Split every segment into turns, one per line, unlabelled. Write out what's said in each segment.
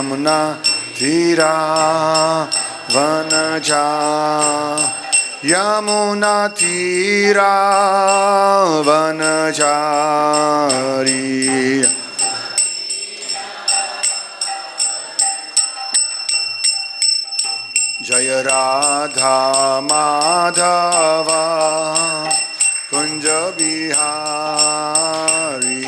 यमुना तीरा वनजा यमुना तीरा वनचारी जय राधा माधवा कुंज बिहारी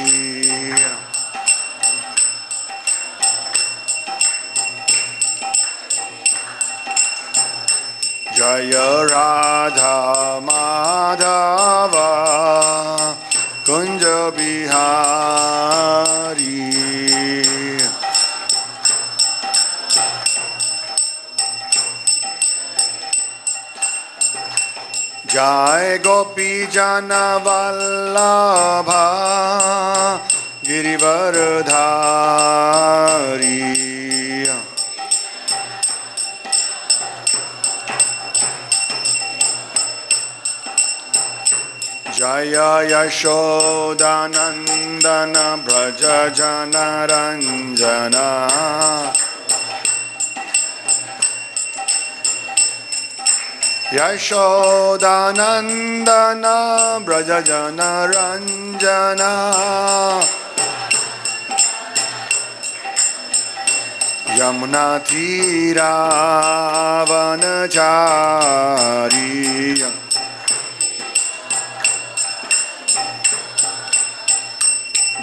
जय राधा माधवा कुंज बिहारी जय गोपी जन वल्लभा गिरिवरधारी जय यशोदानंदन व्रज जनरंजना यशोदानंदन व्रज जनरंजना यमुना तीरा वनचारी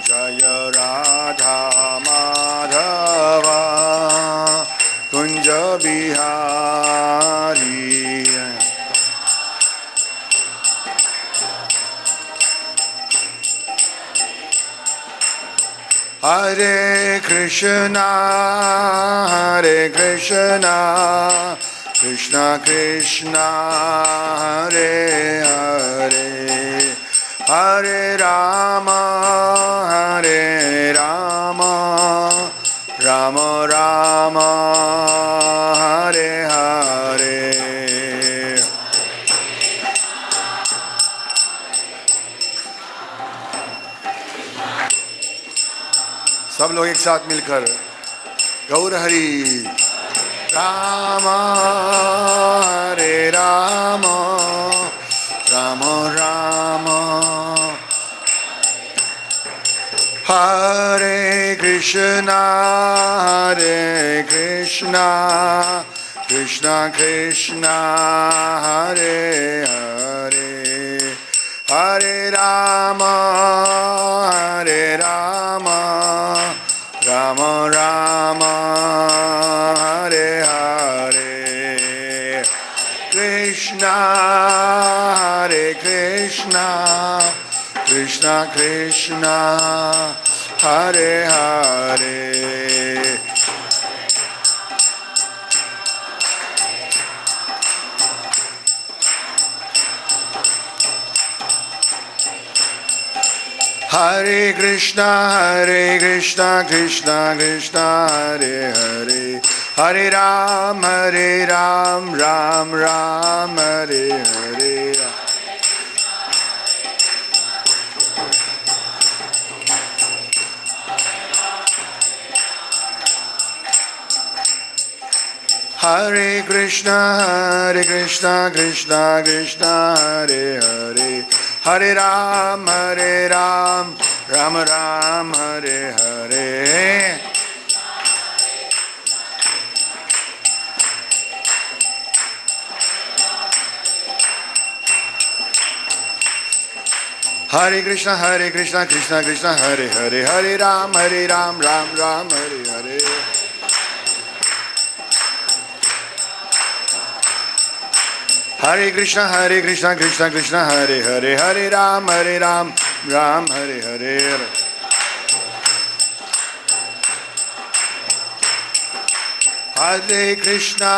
जय राधा माधवा कुंज बिहारी हरे कृष्णा कृष्णा कृष्णा हरे हरे हरे राम राम राम हरे हरे सब लोग एक साथ मिलकर गौर हरि राम हरे राम राम राम हरे कृष्णा कृष्णा कृष्णा हरे हरे हरे राम राम राम हरे हरे कृष्णा कृष्णा कृष्णा हरे हरे हरे कृष्णा कृष्णा कृष्णा हरे हरे हरे राम राम राम हरे हरे हरे कृष्णा कृष्णा कृष्णा हरे हरे हरे राम राम राम हरे हरे हरे कृष्णा कृष्णा हरे हरे हरे राम राम राम हरे हरे हरे कृष्णा कृष्णा हरे हरे हरे राम राम हरे हरे हरे कृष्णा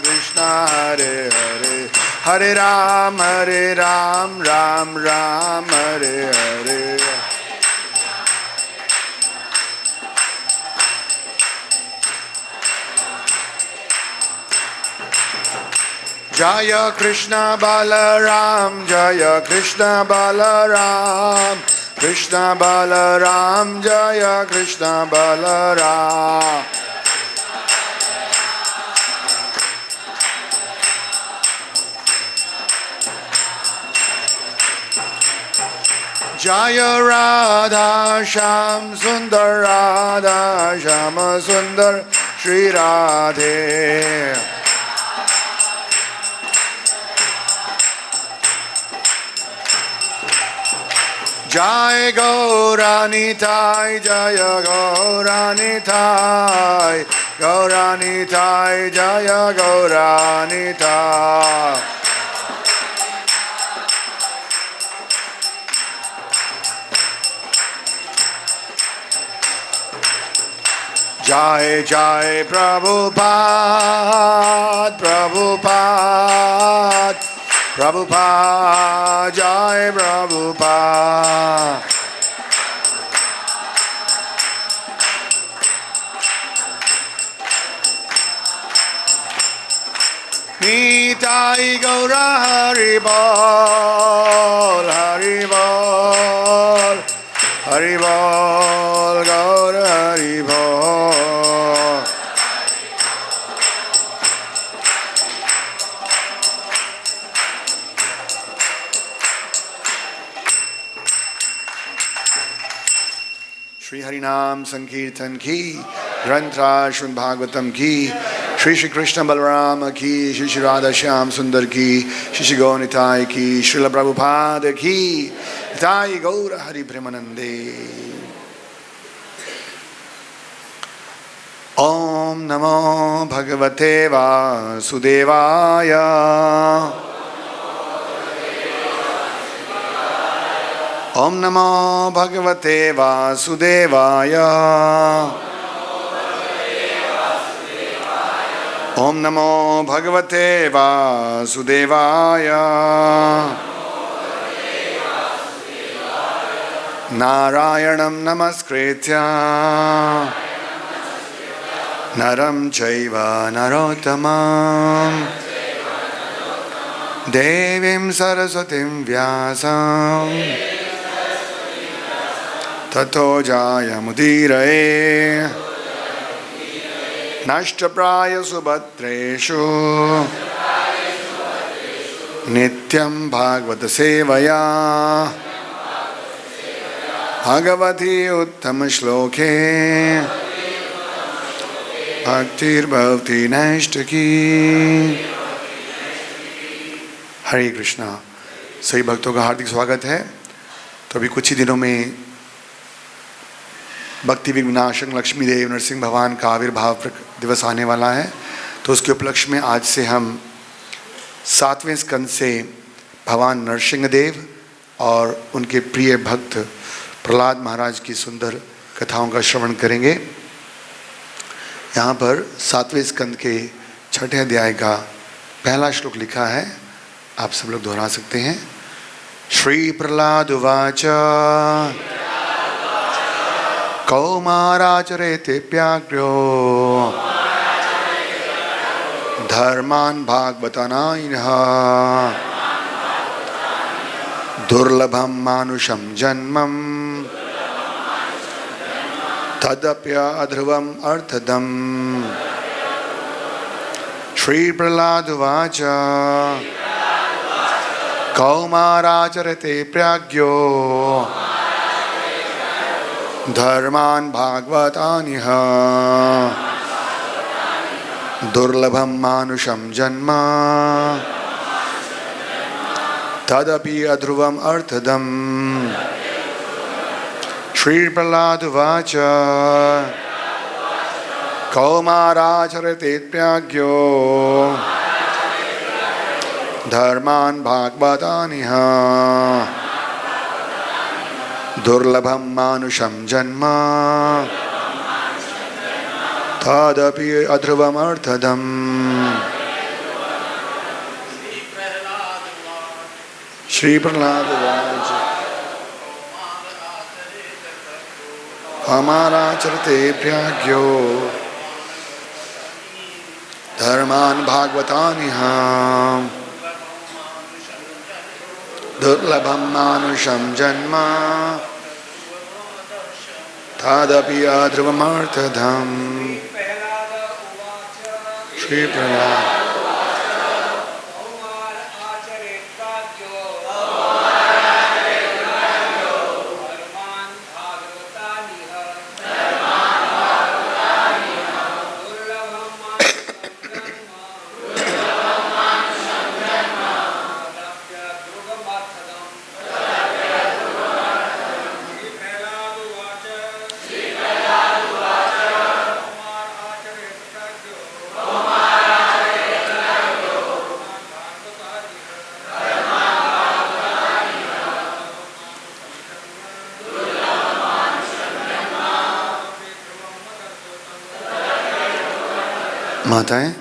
कृष्णा हरे हरे हरे राम राम राम हरे हरे जय Krishna Balram Krishna Balaram Jaya Krishna Balaram. Jaya Radha Sham Sundar Radha Shama Sundar Shri Radhe. Jai Gauranitai Jaya Gauranitai Gauranitai Jaya Gauranitai. Jai Jai Prabhupada Prabhupada Prabhupada Jai Prabhupada. Nitai Gaura Haribol Haribol Haribol Gaura Haribol. Shri Harinam Sankirtan ki, Grantra Shrimad Bhagavatam ki, Shri Shri Krishna Balarama ki, Shri Shri Radha Shyam Sundar ki, Shri Shri Gaunitai ki, Srila Prabhupada ki, Nitai Gaura Hari Premanande. Om Namo Bhagavate Vasudevaya. Om Namo Bhagavate Vasudevaya. Om Namo Bhagavate Vasudevaya. Narayanam Namaskritya Naram Chaiva Narottamam Devim Saraswatim Vyasam Tato Jaya Mudirae Nashtapraya Subhatreshu Nityam Bhagavata Sevaya Bhagavati Uttama Shloke Bhaktir Bhavti Nashtaki. हरे कृष्णा. सभी भक्तों का हार्दिक स्वागत है. तो अभी कुछ ही दिनों में भक्ति विनाशक लक्ष्मी देव नरसिंह भगवान का आविर्भाव दिवस आने वाला है. तो उसके उपलक्ष्य में आज से हम 7वें स्कंद से भगवान नरसिंह देव और उनके प्रिय भक्त प्रहलाद महाराज की सुंदर कथाओं का श्रवण करेंगे. यहाँ पर 7वें स्कंद के 6ठे अध्याय का पहला श्लोक लिखा है. आप सब लोग दोहरा सकते हैं. श्री प्रहलाद उवाच कौमाराचरेति व्याघ्रो धर्मान् भागवतानायिनः दुर्लभं मानुषं जन्मं तदप्यध्रुवम् अर्थदम्. श्री प्रहलाद उवाच कौमाराचरते प्राज्ञो धर्मान् भागवतानिह दुर्लभं मानुषं जन्म तदपि अध्रुवम् अर्थदम्. श्री प्रहलाद उवाच कौमाराचरते प्राज्ञो धर्मान् भागवतानिह दुर्लभं मानुषं जन्म तदपि अध्रुवम् अर्थदम्. श्री प्रहलाद उवाच कौमाराचरते प्राज्ञो धर्मान् भागवतानिह दुर्लभं मानुषं जन्म तदपि अध्रुवमर्थधम् श्री प्रहलाद माताएं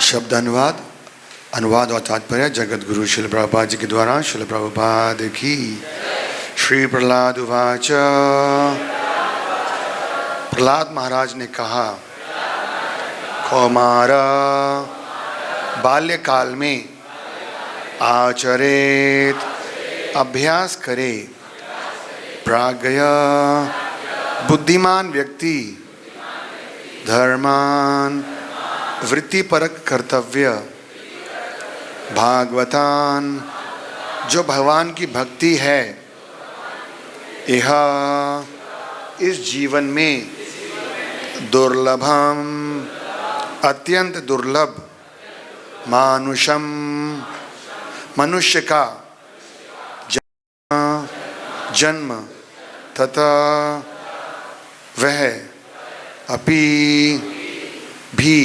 शब्द अनुवाद और तात्पर्य जगत गुरु शिल प्रभुपाद जी के द्वारा शिल प्रभुपाद की। श्री प्रहलाद उवाच। प्रहलाद महाराज ने कहा, कौमार बाल्यकाल में आचरेत अभ्यास करे, प्राज्ञ बुद्धिमान व्यक्ति धर्मान वृत्तिपरक कर्तव्य भागवतान जो भगवान की भक्ति है, यह इस जीवन में दुर्लभम अत्यंत दुर्लभ मानुषम मनुष्य का जन्म तथा वह अपि भी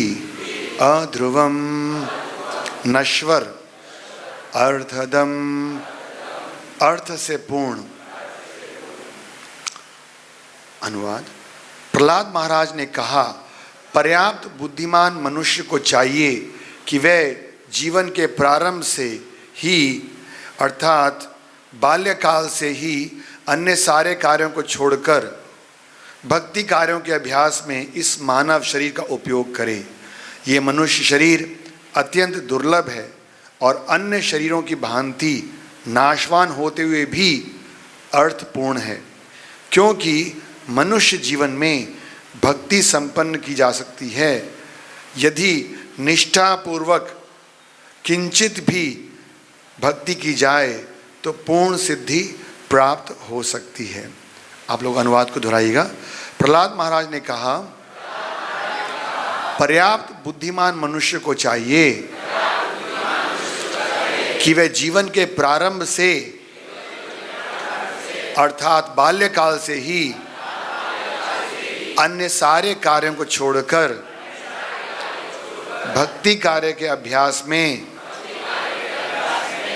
अध्रुवम नश्वर अर्थदम अर्थ से पूर्ण। अनुवाद। प्रहलाद महाराज ने कहा, पर्याप्त बुद्धिमान मनुष्य को चाहिए कि वह जीवन के प्रारंभ से ही अर्थात बाल्यकाल से ही अन्य सारे कार्यों को छोड़कर भक्ति कार्यों के अभ्यास में इस मानव शरीर का उपयोग करे। ये मनुष्य शरीर अत्यंत दुर्लभ है और अन्य शरीरों की भांति नाशवान होते हुए भी अर्थपूर्ण है, क्योंकि मनुष्य जीवन में भक्ति संपन्न की जा सकती है यदि निष्ठापूर्वक किंचित भी भक्ति की जाए तो पूर्ण सिद्धि प्राप्त हो सकती है। आप लोग अनुवाद को दोहराइएगा। प्रहलाद महाराज ने कहा, पर्याप्त बुद्धिमान मनुष्य को चाहिए कि वह जीवन के प्रारंभ से अर्थात बाल्यकाल से ही अन्य सारे कार्यों को छोड़कर भक्ति कार्य के अभ्यास में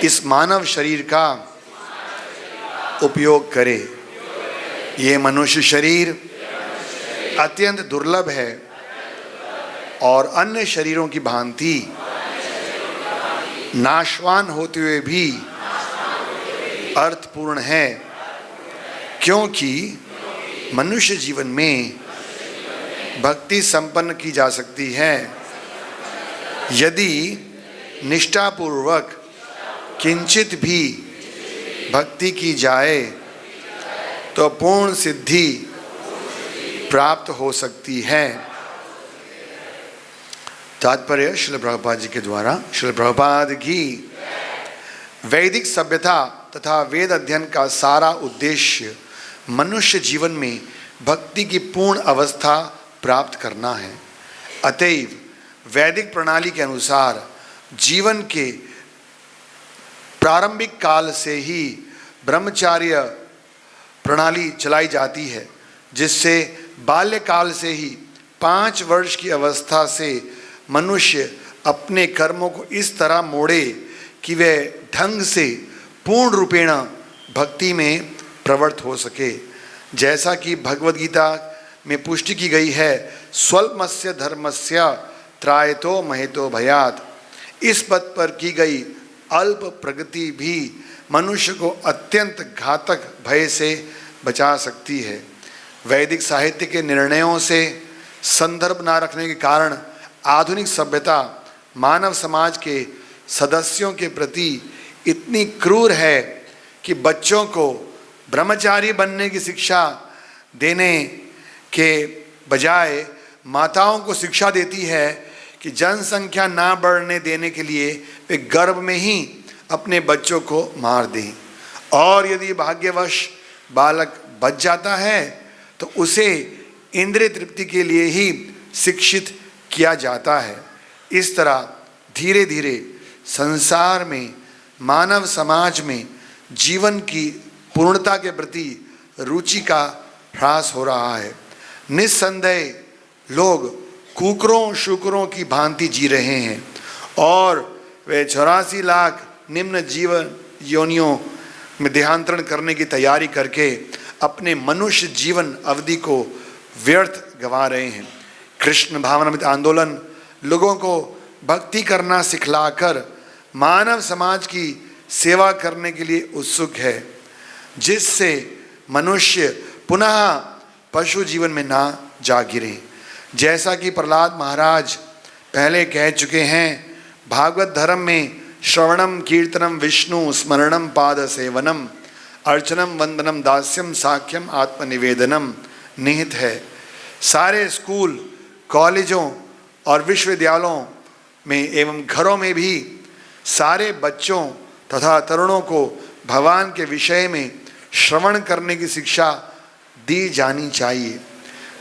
इस मानव शरीर का उपयोग करे। ये मनुष्य शरीर अत्यंत दुर्लभ है और अन्य शरीरों की भांति नाशवान होते हुए भी अर्थपूर्ण है, क्योंकि मनुष्य जीवन में भक्ति संपन्न की जा सकती है यदि निष्ठापूर्वक किंचित भी भक्ति की जाए तो पूर्ण सिद्धि प्राप्त हो सकती है। तात्पर्य श्रील प्रभुपाद जी के द्वारा। श्रील प्रभुपाद की। वैदिक सभ्यता तथा वेद अध्ययन का सारा उद्देश्य मनुष्य जीवन में भक्ति की पूर्ण अवस्था प्राप्त करना है। अतएव वैदिक प्रणाली के अनुसार जीवन के प्रारंभिक काल से ही ब्रह्मचार्य प्रणाली चलाई जाती है, जिससे बाल्यकाल से ही 5 वर्ष की अवस्था से मनुष्य अपने कर्मों को इस तरह मोड़े कि वे ढंग से पूर्ण रूपेण भक्ति में प्रवृत्त हो सके। जैसा कि भगवद गीता में पुष्टि की गई है, स्वल्पमस्य धर्मस्य त्रायतो महेतो भयात्। इस पद पर की गई अल्प प्रगति भी मनुष्य को अत्यंत घातक भय से बचा सकती है। वैदिक साहित्य के निर्णयों से संदर्भ न रखने के कारण आधुनिक सभ्यता मानव समाज के सदस्यों के प्रति इतनी क्रूर है कि बच्चों को ब्रह्मचारी बनने की शिक्षा देने के बजाय माताओं को शिक्षा देती है कि जनसंख्या ना बढ़ने देने के लिए वे गर्भ में ही अपने बच्चों को मार दें, और यदि भाग्यवश बालक बच जाता है तो उसे इंद्रिय तृप्ति के लिए ही शिक्षित किया जाता है। इस तरह धीरे धीरे संसार में मानव समाज में जीवन की पूर्णता के प्रति रुचि का ह्रास हो रहा है। निस्संदेह लोग कुकरों शुकरों की भांति जी रहे हैं और वे 84 लाख निम्न जीवन योनियों में देहांतरण करने की तैयारी करके अपने मनुष्य जीवन अवधि को व्यर्थ गंवा रहे हैं। कृष्ण भावनामृत आंदोलन लोगों को भक्ति करना सिखलाकर मानव समाज की सेवा करने के लिए उत्सुक है, जिससे मनुष्य पुनः पशु जीवन में ना जा गिरे। जैसा कि प्रहलाद महाराज पहले कह चुके हैं, भागवत धर्म में श्रवणम कीर्तनम विष्णु स्मरणम पाद सेवनम अर्चनम वंदनम दास्यम साख्यम आत्मनिवेदनम निहित है। सारे स्कूल कॉलेजों और विश्वविद्यालयों में एवं घरों में भी सारे बच्चों तथा तरुणों को भगवान के विषय में श्रवण करने की शिक्षा दी जानी चाहिए।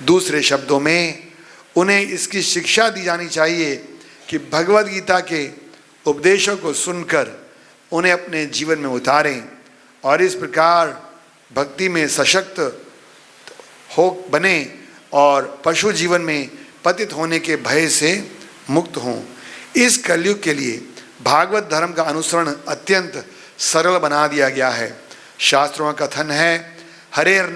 दूसरे शब्दों में उन्हें इसकी शिक्षा दी जानी चाहिए कि भगवद गीता के उपदेशों को सुनकर उन्हें अपने जीवन में उतारें और इस प्रकार भक्ति में सशक्त हो बने और पशु जीवन में पतित होने के भय से मुक्त हों। इस कलयुग के लिए भागवत धर्म का अनुसरण अत्यंत सरल बना दिया गया है। शास्त्रों का कथन है, हरेर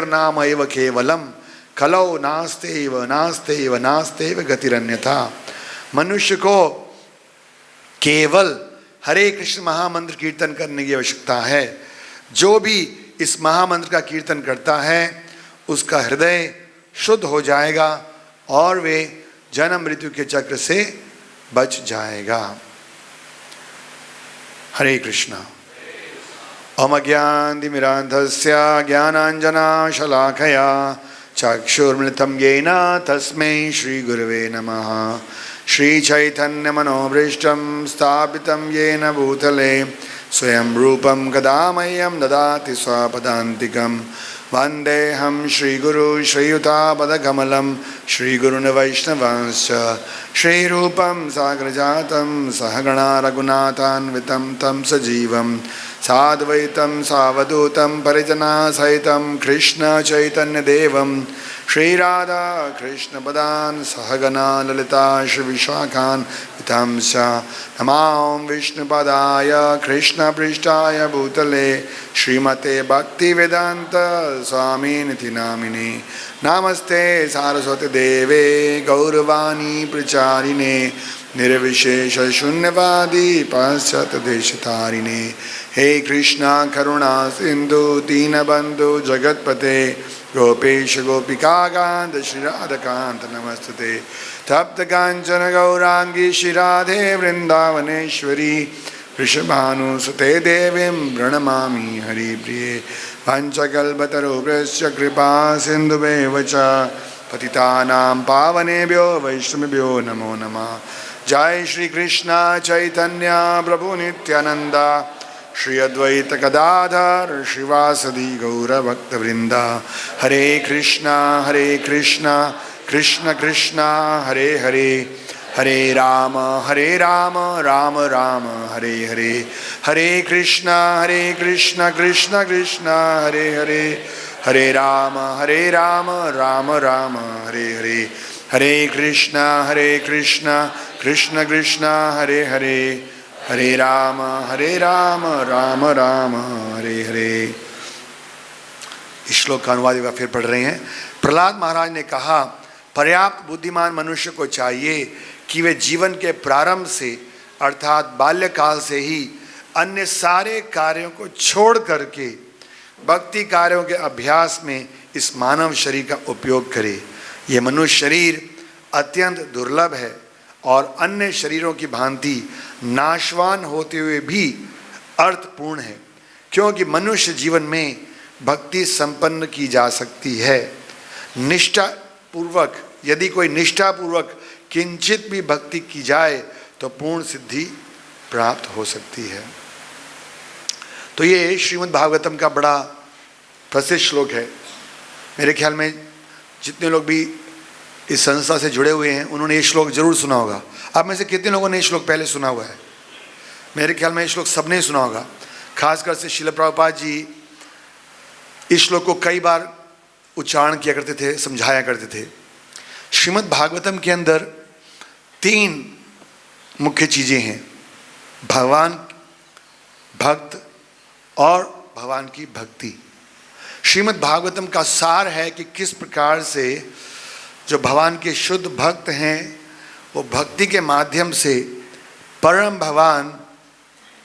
नाम एव केवलम कलौ नास्तेव गतिरन्यथा। मनुष्य को केवल हरे कृष्ण महामंत्र कीर्तन करने की आवश्यकता है। जो भी इस महामंत्र का कीर्तन करता है उसका हृदय शुद्ध हो जाएगा और वे जन्म मृत्यु के चक्र से बच जाएगा। हरे कृष्णा। ओम अज्ञानतिमिरान्धस्य ज्ञानाञ्जनशलाकया चक्षुर्मृतं येन तस्मै श्रीगुरवे नमः। श्रीचैतन्यमनोभीष्टं स्थापितं येन भूतले स्वयं रूपं कदा मह्यं ददाति स्वपदान्तिकं। वन्देऽहं श्रीगुरु श्रीयुतापदकमलं श्रीगुरुन् वैष्णवांश्च श्रीरूपं साग्रजातं सहगणा रघुनाथान्वितं तं सजीवं साद्वैतं सावधूतं परिजनासहितं कृष्ण चैतन्यदेवं श्रीराधा कृष्णपदान् सहगणा ललिता श्रीविशाखान् वितंश्च। नमां विष्णुपदाय कृष्णपृष्ठाय भूतले श्रीमते भक्तिवेदान्त स्वामिनिति नामिने। नमस्ते सारस्वती देवे गौरवाणी प्रचारिणे निर्विशेष शून्यवादी पाश्चात्यदेशतारिणे। हे कृष्णा करुणा सिंधु दीनबंधु जगतपते गोपेश गोपिकाकांत श्रीराधकांत नमस्ते। तप्त कांचन गौरांगी श्रीराधे वृंदावनेश्वरी वृषभानुसुते देवीं प्रणमामि हरिप्रिये। पंचकल्पतरुभ्यश्च कृपा सिन्धुभ्येव च पतितानां पावनेभ्यो वैष्णवेभ्यो नमो नमः। जय श्री कृष्ण चैतन्य प्रभु नित्यानंद, श्री अद्वैत गदाधर शिवासदि गौर भक्तवृंद। हरे कृष्णा कृष्ण कृष्ण हरे हरे, हरे राम राम राम हरे हरे। हरे कृष्णा कृष्ण कृष्ण हरे हरे, हरे राम राम राम हरे हरे। हरे कृष्णा कृष्ण कृष्ण हरे हरे, हरे राम राम राम हरे हरे। इस श्लोक का अनुवाद एक बार फिर पढ़ रहे हैं। प्रहलाद महाराज ने कहा, पर्याप्त बुद्धिमान मनुष्य को चाहिए कि वे जीवन के प्रारंभ से अर्थात बाल्यकाल से ही अन्य सारे कार्यों को छोड़ करके भक्ति कार्यों के अभ्यास में इस मानव शरीर का उपयोग करे। यह मनुष्य शरीर अत्यंत दुर्लभ है और अन्य शरीरों की भांति नाशवान होते हुए भी अर्थपूर्ण है, क्योंकि मनुष्य जीवन में भक्ति संपन्न की जा सकती है। निष्ठा पूर्वक, यदि कोई निष्ठा पूर्वक किंचित भी भक्ति की जाए तो पूर्ण सिद्धि प्राप्त हो सकती है। तो ये श्रीमद् भागवतम का बड़ा प्रसिद्ध श्लोक है। मेरे ख्याल में जितने लोग भी इस संस्था से जुड़े हुए हैं उन्होंने ये श्लोक जरूर सुना होगा। आप में से कितने लोगों ने ये श्लोक पहले सुना हुआ है? मेरे ख्याल में ये श्लोक सबने सुना होगा। खासकर से श्रील प्रभुपाद जी इस श्लोक को कई बार उच्चारण किया करते थे, समझाया करते थे। श्रीमद् भागवतम के अंदर 3 मुख्य चीज़ें हैं, भगवान, भक्त और भगवान की भक्ति। श्रीमद् भागवतम का सार है कि किस प्रकार से जो भगवान के शुद्ध भक्त हैं वो भक्ति के माध्यम से परम भगवान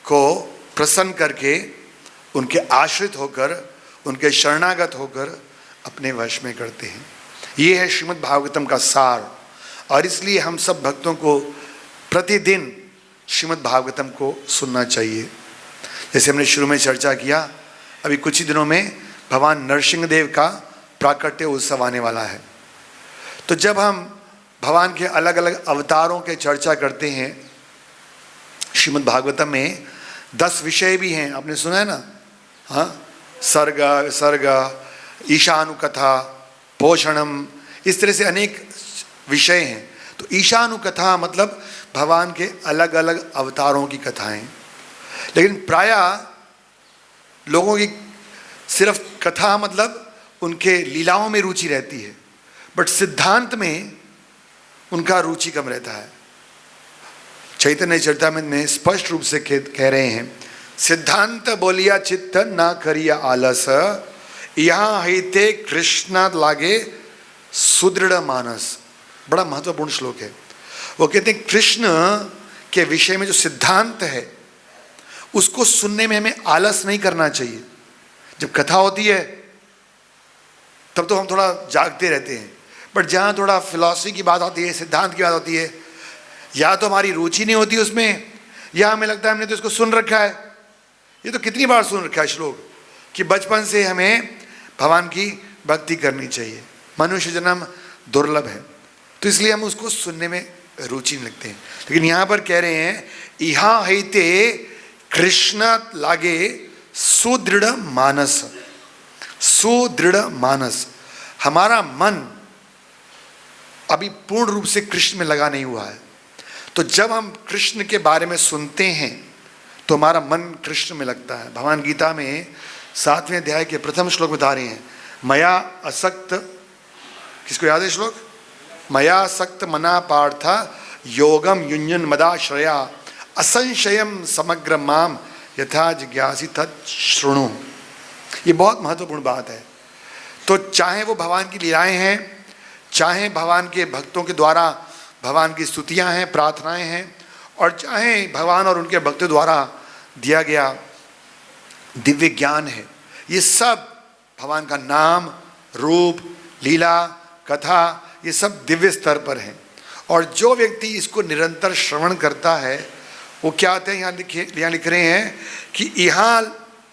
को प्रसन्न करके उनके आश्रित होकर, उनके शरणागत होकर अपने वश में करते हैं। ये है श्रीमद् भागवतम का सार। और इसलिए हम सब भक्तों को प्रतिदिन श्रीमद् भागवतम को सुनना चाहिए। जैसे हमने शुरू में चर्चा किया, अभी कुछ ही दिनों में भगवान नरसिंह देव का प्राकट्य उत्सव आने वाला है। तो जब हम भगवान के अलग अलग अवतारों के चर्चा करते हैं, श्रीमद् भागवतम में 10 विषय भी हैं, आपने सुना है ना? हाँ, सर्ग ईशानुकथा, पोषणम, इस तरह से अनेक विषय हैं। तो ईशानुकथा मतलब भगवान के अलग अलग अवतारों की कथाएं। लेकिन प्रायः लोगों की सिर्फ कथा मतलब उनके लीलाओं में रुचि रहती है, बट सिद्धांत में उनका रुचि कम रहता है। चैतन्य चरितामृत में स्पष्ट रूप से कह रहे हैं, सिद्धांत बोलिया चित्त ना करिया आलस, यहाँ हिते कृष्ण लागे सुदृढ़ मानस। बड़ा महत्वपूर्ण श्लोक है। वो कहते हैं कृष्ण के विषय में जो सिद्धांत है उसको सुनने में हमें आलस नहीं करना चाहिए। जब कथा होती है तब तो हम थोड़ा जागते रहते हैं, बट जहाँ थोड़ा फिलॉसफी की बात आती है, सिद्धांत की बात होती है, या तो हमारी रुचि नहीं होती उसमें, या हमें लगता है हमने तो इसको सुन रखा है। ये तो कितनी बार सुन रखा है श्लोक कि बचपन से हमें भगवान की भक्ति करनी चाहिए। मनुष्य जन्म दुर्लभ है, तो इसलिए हम उसको सुनने में रुचि नहीं लगते हैं। लेकिन यहाँ पर कह रहे हैं, यहाँ हिते कृष्ण लागे सुदृढ़ मानस। सुदृढ़ मानस, हमारा मन अभी पूर्ण रूप से कृष्ण में लगा नहीं हुआ है। तो जब हम कृष्ण के बारे में सुनते हैं तो हमारा मन कृष्ण में लगता है। भगवान गीता में 7वें अध्याय के प्रथम श्लोक बता रहे हैं, मया असक्त, किसको याद है श्लोक? मया असक्त मना पार्थ योगम युञ्जन मदाश्रया असंशयम समग्र माम यथा जिज्ञासी तत् शृणु। ये बहुत महत्वपूर्ण बात है। तो चाहे वो भगवान की लीलाएं हैं, चाहे भगवान के भक्तों के द्वारा भगवान की स्तुतियां हैं, प्रार्थनाएं हैं, और चाहे भगवान और उनके भक्तों द्वारा दिया गया दिव्य ज्ञान है, ये सब भगवान का नाम, रूप, लीला, कथा, ये सब दिव्य स्तर पर हैं। और जो व्यक्ति इसको निरंतर श्रवण करता है वो क्या आते हैं, यहाँ लिख रहे हैं कि यहाँ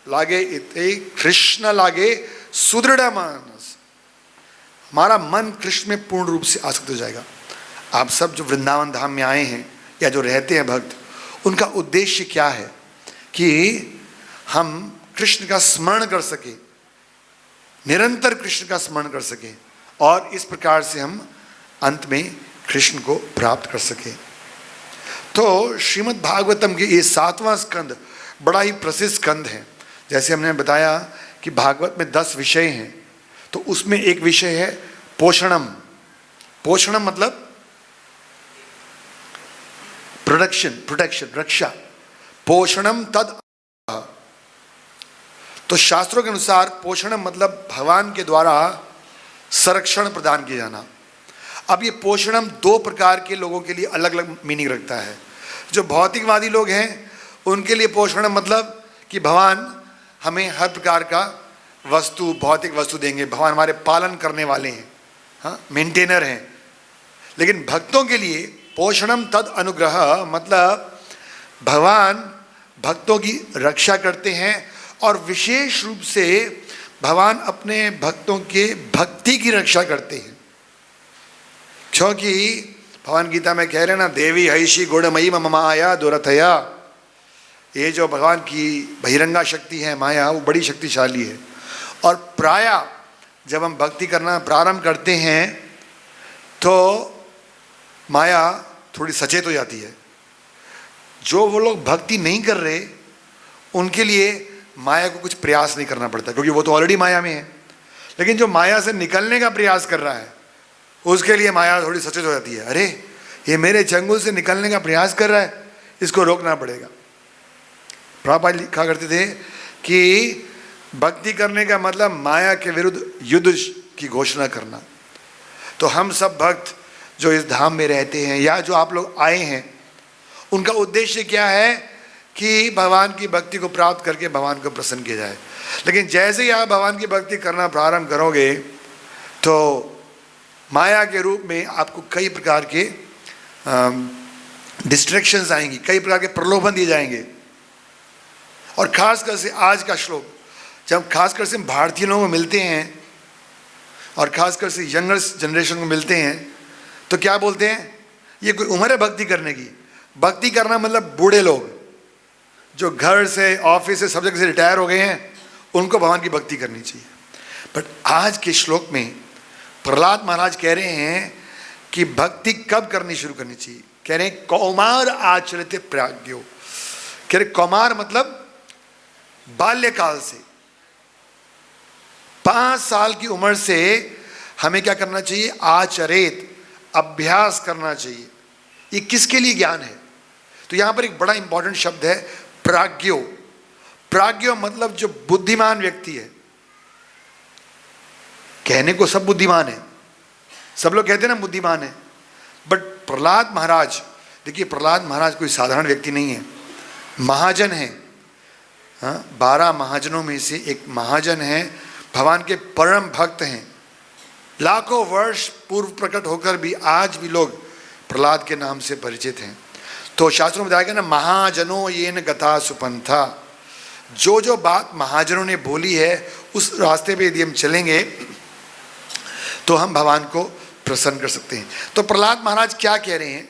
लागे इते कृष्ण लागे सुदृढ़ मानस। हमारा मन कृष्ण में पूर्ण रूप से आसक्त हो जाएगा। आप सब जो वृंदावन धाम में आए हैं या जो रहते हैं भक्त, उनका उद्देश्य क्या है कि हम कृष्ण का स्मरण कर सके, निरंतर कृष्ण का स्मरण कर सके, और इस प्रकार से हम अंत में कृष्ण को प्राप्त कर सके। तो श्रीमद् भागवतम के ये 7वां स्कंद बड़ा ही प्रसिद्ध स्कंद है। जैसे हमने बताया कि भागवत में 10 विषय हैं, तो उसमें एक विषय है पोषणम। पोषणम मतलब प्रोटेक्शन, रक्षा। पोषणम तद। तो शास्त्रों के अनुसार पोषणम मतलब भगवान के द्वारा संरक्षण प्रदान किया जाना। अब ये पोषणम 2 प्रकार के लोगों के लिए अलग अलग मीनिंग रखता है। जो भौतिकवादी लोग हैं उनके लिए पोषणम मतलब कि भगवान हमें हर प्रकार का वस्तु, भौतिक वस्तु देंगे, भगवान हमारे पालन करने वाले हैं, हाँ, मेंटेनर हैं। लेकिन भक्तों के लिए पोषणम तद अनुग्रह मतलब भगवान भक्तों की रक्षा करते हैं, और विशेष रूप से भगवान अपने भक्तों के भक्ति की रक्षा करते हैं। क्योंकि भगवान गीता में कह रहे हैं ना, देवी हैषी गुणमयी मम माया दुरथया। ये जो भगवान की बहिरंगा शक्ति है माया, वो बड़ी शक्तिशाली है। और प्रायः जब हम भक्ति करना प्रारंभ करते हैं तो माया थोड़ी सचेत हो जाती है। जो वो लोग भक्ति नहीं कर रहे उनके लिए माया को कुछ प्रयास नहीं करना पड़ता, क्योंकि वो तो ऑलरेडी माया में है। लेकिन जो माया से निकलने का प्रयास कर रहा है उसके लिए माया थोड़ी सचेत हो जाती है। अरे ये मेरे चंगुल से निकलने का प्रयास कर रहा है, इसको रोकना पड़ेगा। प्रभुपाद लिखा करते थे कि भक्ति करने का मतलब माया के विरुद्ध युद्ध की घोषणा करना। तो हम सब भक्त जो इस धाम में रहते हैं या जो आप लोग आए हैं, उनका उद्देश्य क्या है कि भगवान की भक्ति को प्राप्त करके भगवान को प्रसन्न किया जाए। लेकिन जैसे ही आप भगवान की भक्ति करना प्रारंभ करोगे तो माया के रूप में आपको कई प्रकार के डिस्ट्रैक्शंस आएंगी, कई प्रकार के प्रलोभन दिए जाएंगे। और खासकर से आज का श्लोक, जब खासकर से भारतीय लोगों को मिलते हैं और खासकर से यंगर जनरेशन को मिलते हैं तो क्या बोलते हैं, ये कोई उम्र है भक्ति करने की। भक्ति करना मतलब बूढ़े लोग जो घर से, ऑफिस से, सब जगह से रिटायर हो गए हैं, उनको भगवान की भक्ति करनी चाहिए। बट आज के श्लोक में प्रहलाद महाराज कह रहे हैं कि भक्ति कब करनी शुरू करनी चाहिए। कह रहे हैं कौमार आचरित प्राज्ञो। कह रहे कौमार मतलब बाल्यकाल से, 5 साल की उम्र से हमें क्या करना चाहिए, आचरित, अभ्यास करना चाहिए। ये किसके लिए ज्ञान है? तो यहां पर एक बड़ा इंपॉर्टेंट शब्द है प्राज्ञो। प्राज्ञो मतलब जो बुद्धिमान व्यक्ति है। कहने को सब बुद्धिमान है, सब लोग कहते हैं ना बुद्धिमान है, बट प्रहलाद महाराज, देखिए प्रहलाद महाराज कोई साधारण व्यक्ति नहीं है, महाजन है। हाँ, 12 महाजनों में से एक महाजन है, भगवान के परम भक्त हैं। लाखों वर्ष पूर्व प्रकट होकर भी आज भी लोग प्रहलाद के नाम से परिचित हैं। तो शास्त्रों में बताया गया ना, महाजनों येन गता सुपंथा। जो जो बात महाजनों ने बोली है उस रास्ते पे यदि हम चलेंगे तो हम भगवान को प्रसन्न कर सकते हैं। तो प्रहलाद महाराज क्या कह रहे हैं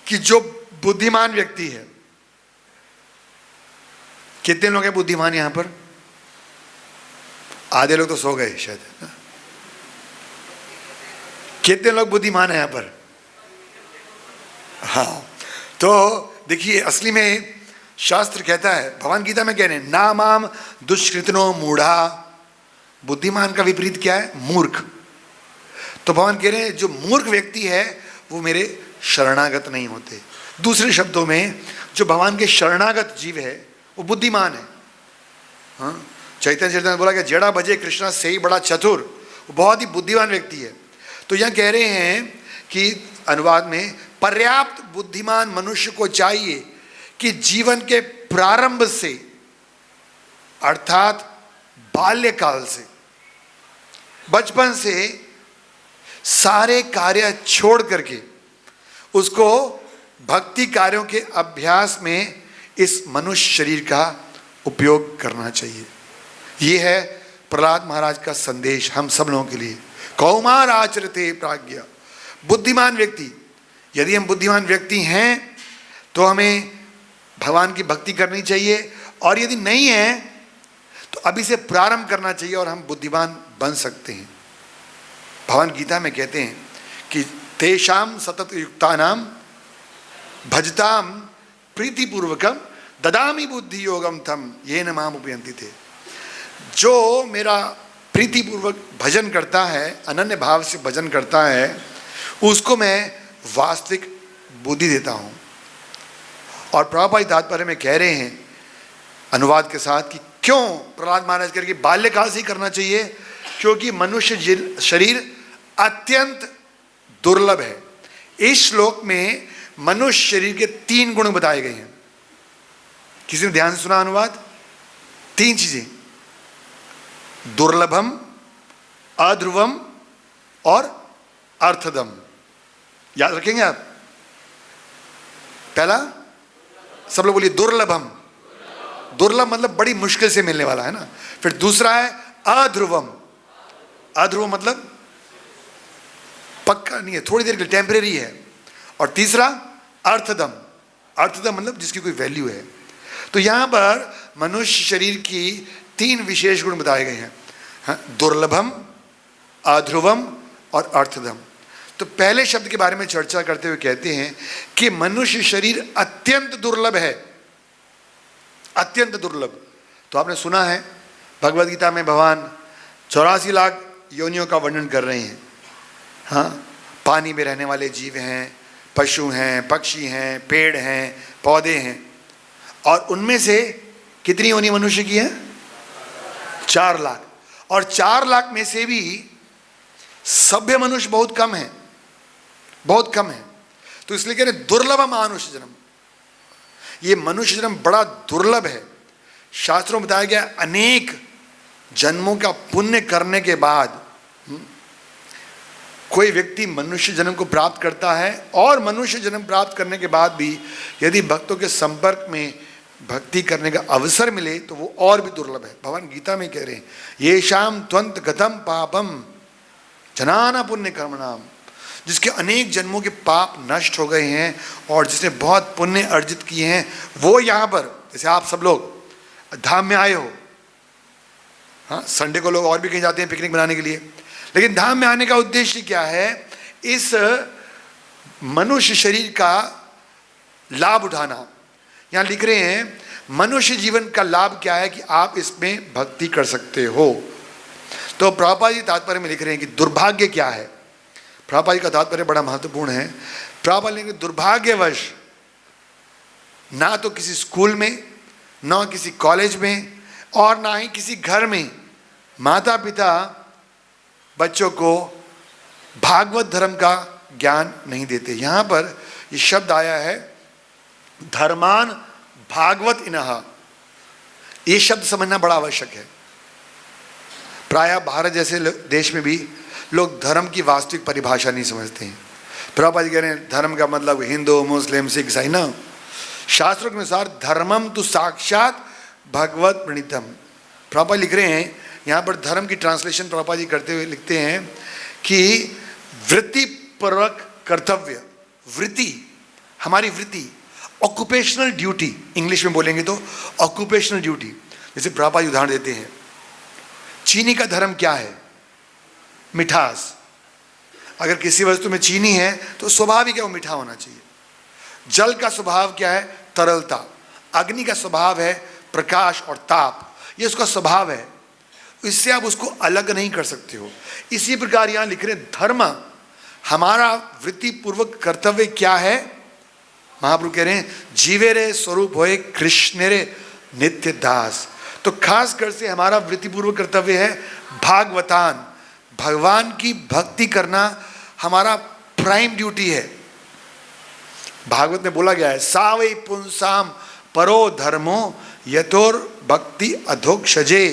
कि जो बुद्धिमान व्यक्ति है, कितने लोग हैं बुद्धिमान यहां पर? आधे लोग तो सो गए शायद। कितने लोग बुद्धिमान है यहां पर? हाँ, तो देखिए असली में शास्त्र कहता है, भगवान गीता में कह रहे हैं ना माम दुष्कृतनो मूढ़ा। बुद्धिमान का विपरीत क्या है? मूर्ख। तो भगवान कह रहे हैं जो मूर्ख व्यक्ति है वो मेरे शरणागत नहीं होते। दूसरे शब्दों में जो भगवान के शरणागत जीव है वो बुद्धिमान है। हाँ, चैतन्य चरित्र में बोला कि जेड़ा भजे कृष्णा से ही बड़ा चतुर, वो बहुत ही बुद्धिमान व्यक्ति है। तो यह कह रहे हैं कि अनुवाद में पर्याप्त बुद्धिमान मनुष्य को चाहिए कि जीवन के प्रारंभ से अर्थात बाल्यकाल से, बचपन से सारे कार्य छोड़ करके उसको भक्ति कार्यों के अभ्यास में इस मनुष्य शरीर का उपयोग करना चाहिए। ये है प्रहलाद महाराज का संदेश हम सब लोगों के लिए। कौमार आचरते प्राज्ञ, बुद्धिमान व्यक्ति। यदि हम बुद्धिमान व्यक्ति हैं तो हमें भगवान की भक्ति करनी चाहिए, और यदि नहीं है तो अभी से प्रारंभ करना चाहिए और हम बुद्धिमान बन सकते हैं। भगवान गीता में कहते हैं कि तेषाम सतत युक्तानाम भजताम प्रीतिपूर्वकम ददामि बुद्धि योगम तम येन माम उपयन्ति थे। जो मेरा प्रीतिपूर्वक भजन करता है, अनन्य भाव से भजन करता है, उसको मैं वास्तविक बुद्धि देता हूँ। और प्रभुपाद तात्पर्य में कह रहे हैं अनुवाद के साथ कि क्यों प्रहलाद महाराज करके बाल्यकाल से ही करना चाहिए, क्योंकि मनुष्य शरीर अत्यंत दुर्लभ है। इस श्लोक में मनुष्य शरीर के 3 गुण बताए गए हैं। किसी ने ध्यान से सुना अनुवाद? 3 चीजें, दुर्लभम, अध्रुवम और अर्थदम। याद रखेंगे आप? पहला, सब लोग बोलिए दुर्लभम। दुर्लभ मतलब बड़ी मुश्किल से मिलने वाला है ना। फिर दूसरा है अध्रुवम। अध्रुवम मतलब पक्का नहीं है, थोड़ी देर के लिए, टेम्परेरी है। और तीसरा अर्थदम। अर्थदम मतलब जिसकी कोई वैल्यू है। तो यहां पर मनुष्य शरीर की 3 विशेष गुण बताए गए हैं, दुर्लभम, अध्रुवम और अर्थदम। तो पहले शब्द के बारे में चर्चा करते हुए कहते हैं कि मनुष्य शरीर अत्यंत दुर्लभ है, अत्यंत दुर्लभ। तो आपने सुना है भगवद गीता में भगवान 84 लाख योनियों का वर्णन कर रहे हैं। हाँ, पानी में रहने वाले जीव हैं, पशु हैं, पक्षी हैं, पेड़ हैं, पौधे हैं, और उनमें से कितनी योनि मनुष्य की है? 4 लाख। और 4 लाख में से भी सभ्य मनुष्य बहुत कम है, बहुत कम है। तो इसलिए कह रहे दुर्लभ मनुष्य जन्म। ये मनुष्य जन्म बड़ा दुर्लभ है। शास्त्रों में बताया गया अनेक जन्मों का पुण्य करने के बाद कोई व्यक्ति मनुष्य जन्म को प्राप्त करता है, और मनुष्य जन्म प्राप्त करने के बाद भी यदि भक्तों के संपर्क में भक्ति करने का अवसर मिले तो वो और भी दुर्लभ है। भगवान गीता में कह रहे हैं ये शाम त्वंत गतम पापम जनाना पुण्य कर्मणाम, जिसके अनेक जन्मों के पाप नष्ट हो गए हैं और जिसने बहुत पुण्य अर्जित किए हैं, वो यहाँ पर, जैसे आप सब लोग धाम में आए हो। हाँ, संडे को लोग और भी कहीं जाते हैं पिकनिक मनाने के लिए, लेकिन धाम में आने का उद्देश्य क्या है? इस मनुष्य शरीर का लाभ उठाना। यहाँ लिख रहे हैं मनुष्य जीवन का लाभ क्या है कि आप इसमें भक्ति कर सकते हो। तो प्रभुपाद जी तात्पर्य में लिख रहे हैं कि दुर्भाग्य क्या है। प्रभुपाद जी का तात्पर्य बड़ा महत्वपूर्ण है। प्रभुपाद लिख रहे हैं दुर्भाग्यवश ना तो किसी स्कूल में, ना किसी कॉलेज में, और ना ही किसी घर में माता पिता बच्चों को भागवत धर्म का ज्ञान नहीं देते। यहाँ पर ये शब्द आया है धर्मान भागवत इनह। ये शब्द समझना बड़ा आवश्यक है। प्रायः भारत जैसे देश में भी लोग धर्म की वास्तविक परिभाषा नहीं समझते हैं। प्रभुपाद जी कह रहे हैं धर्म का मतलब हिंदू, मुस्लिम, सिख, ईसाई ना। शास्त्रों के अनुसार धर्मम तो साक्षात भगवत प्रणीतम। प्रभुपाद लिख रहे हैं यहाँ पर धर्म की ट्रांसलेशन प्रभुपाद जी करते हुए लिखते हैं कि वृत्ति पूर्वक कर्तव्य। वृत्ति, हमारी वृत्ति, ऑक्यूपेशनल ड्यूटी, इंग्लिश में बोलेंगे तो ऑक्यूपेशनल ड्यूटी। जैसे प्रभुपाद जी उदाहरण देते हैं, चीनी का धर्म क्या है? मिठास। अगर किसी वस्तु में चीनी है तो स्वाभाविक है वो मीठा होना चाहिए। जल का स्वभाव क्या है? तरलता। अग्नि का स्वभाव है प्रकाश और ताप, ये उसका स्वभाव है, इससे आप उसको अलग नहीं कर सकते हो। इसी प्रकार यहाँ लिख रहे धर्म, हमारा वृत्ति पूर्वक कर्तव्य क्या है? महाप्रभु कह रहे हैं जीवे रे स्वरूप होए कृष्ण रे नित्य दास। तो खास कर से हमारा वृत्तिपूर्वक कर्तव्य है भागवतान, भगवान की भक्ति करना हमारा प्राइम ड्यूटी है। भागवत में बोला गया है सावै पुंसाम परो धर्मो यतोर भक्ति अधोक्षजे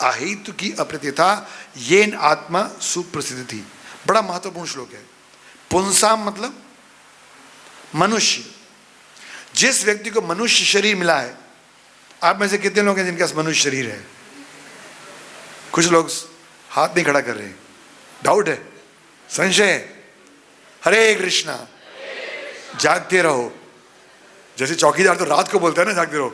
अहितु की अप्रतिथा येन आत्मा सुप्रसिद्ध थी। बड़ा महत्वपूर्ण श्लोक है। पुंसाम मतलब मनुष्य। जिस व्यक्ति को मनुष्य शरीर मिला है, आप में से कितने लोग हैं जिनके पास मनुष्य शरीर है? कुछ लोग हाथ नहीं खड़ा कर रहे हैं, डाउट है, संशय है। हरे कृष्णा, जागते रहो। जैसे चौकीदार तो रात को बोलता है ना जागते रहो,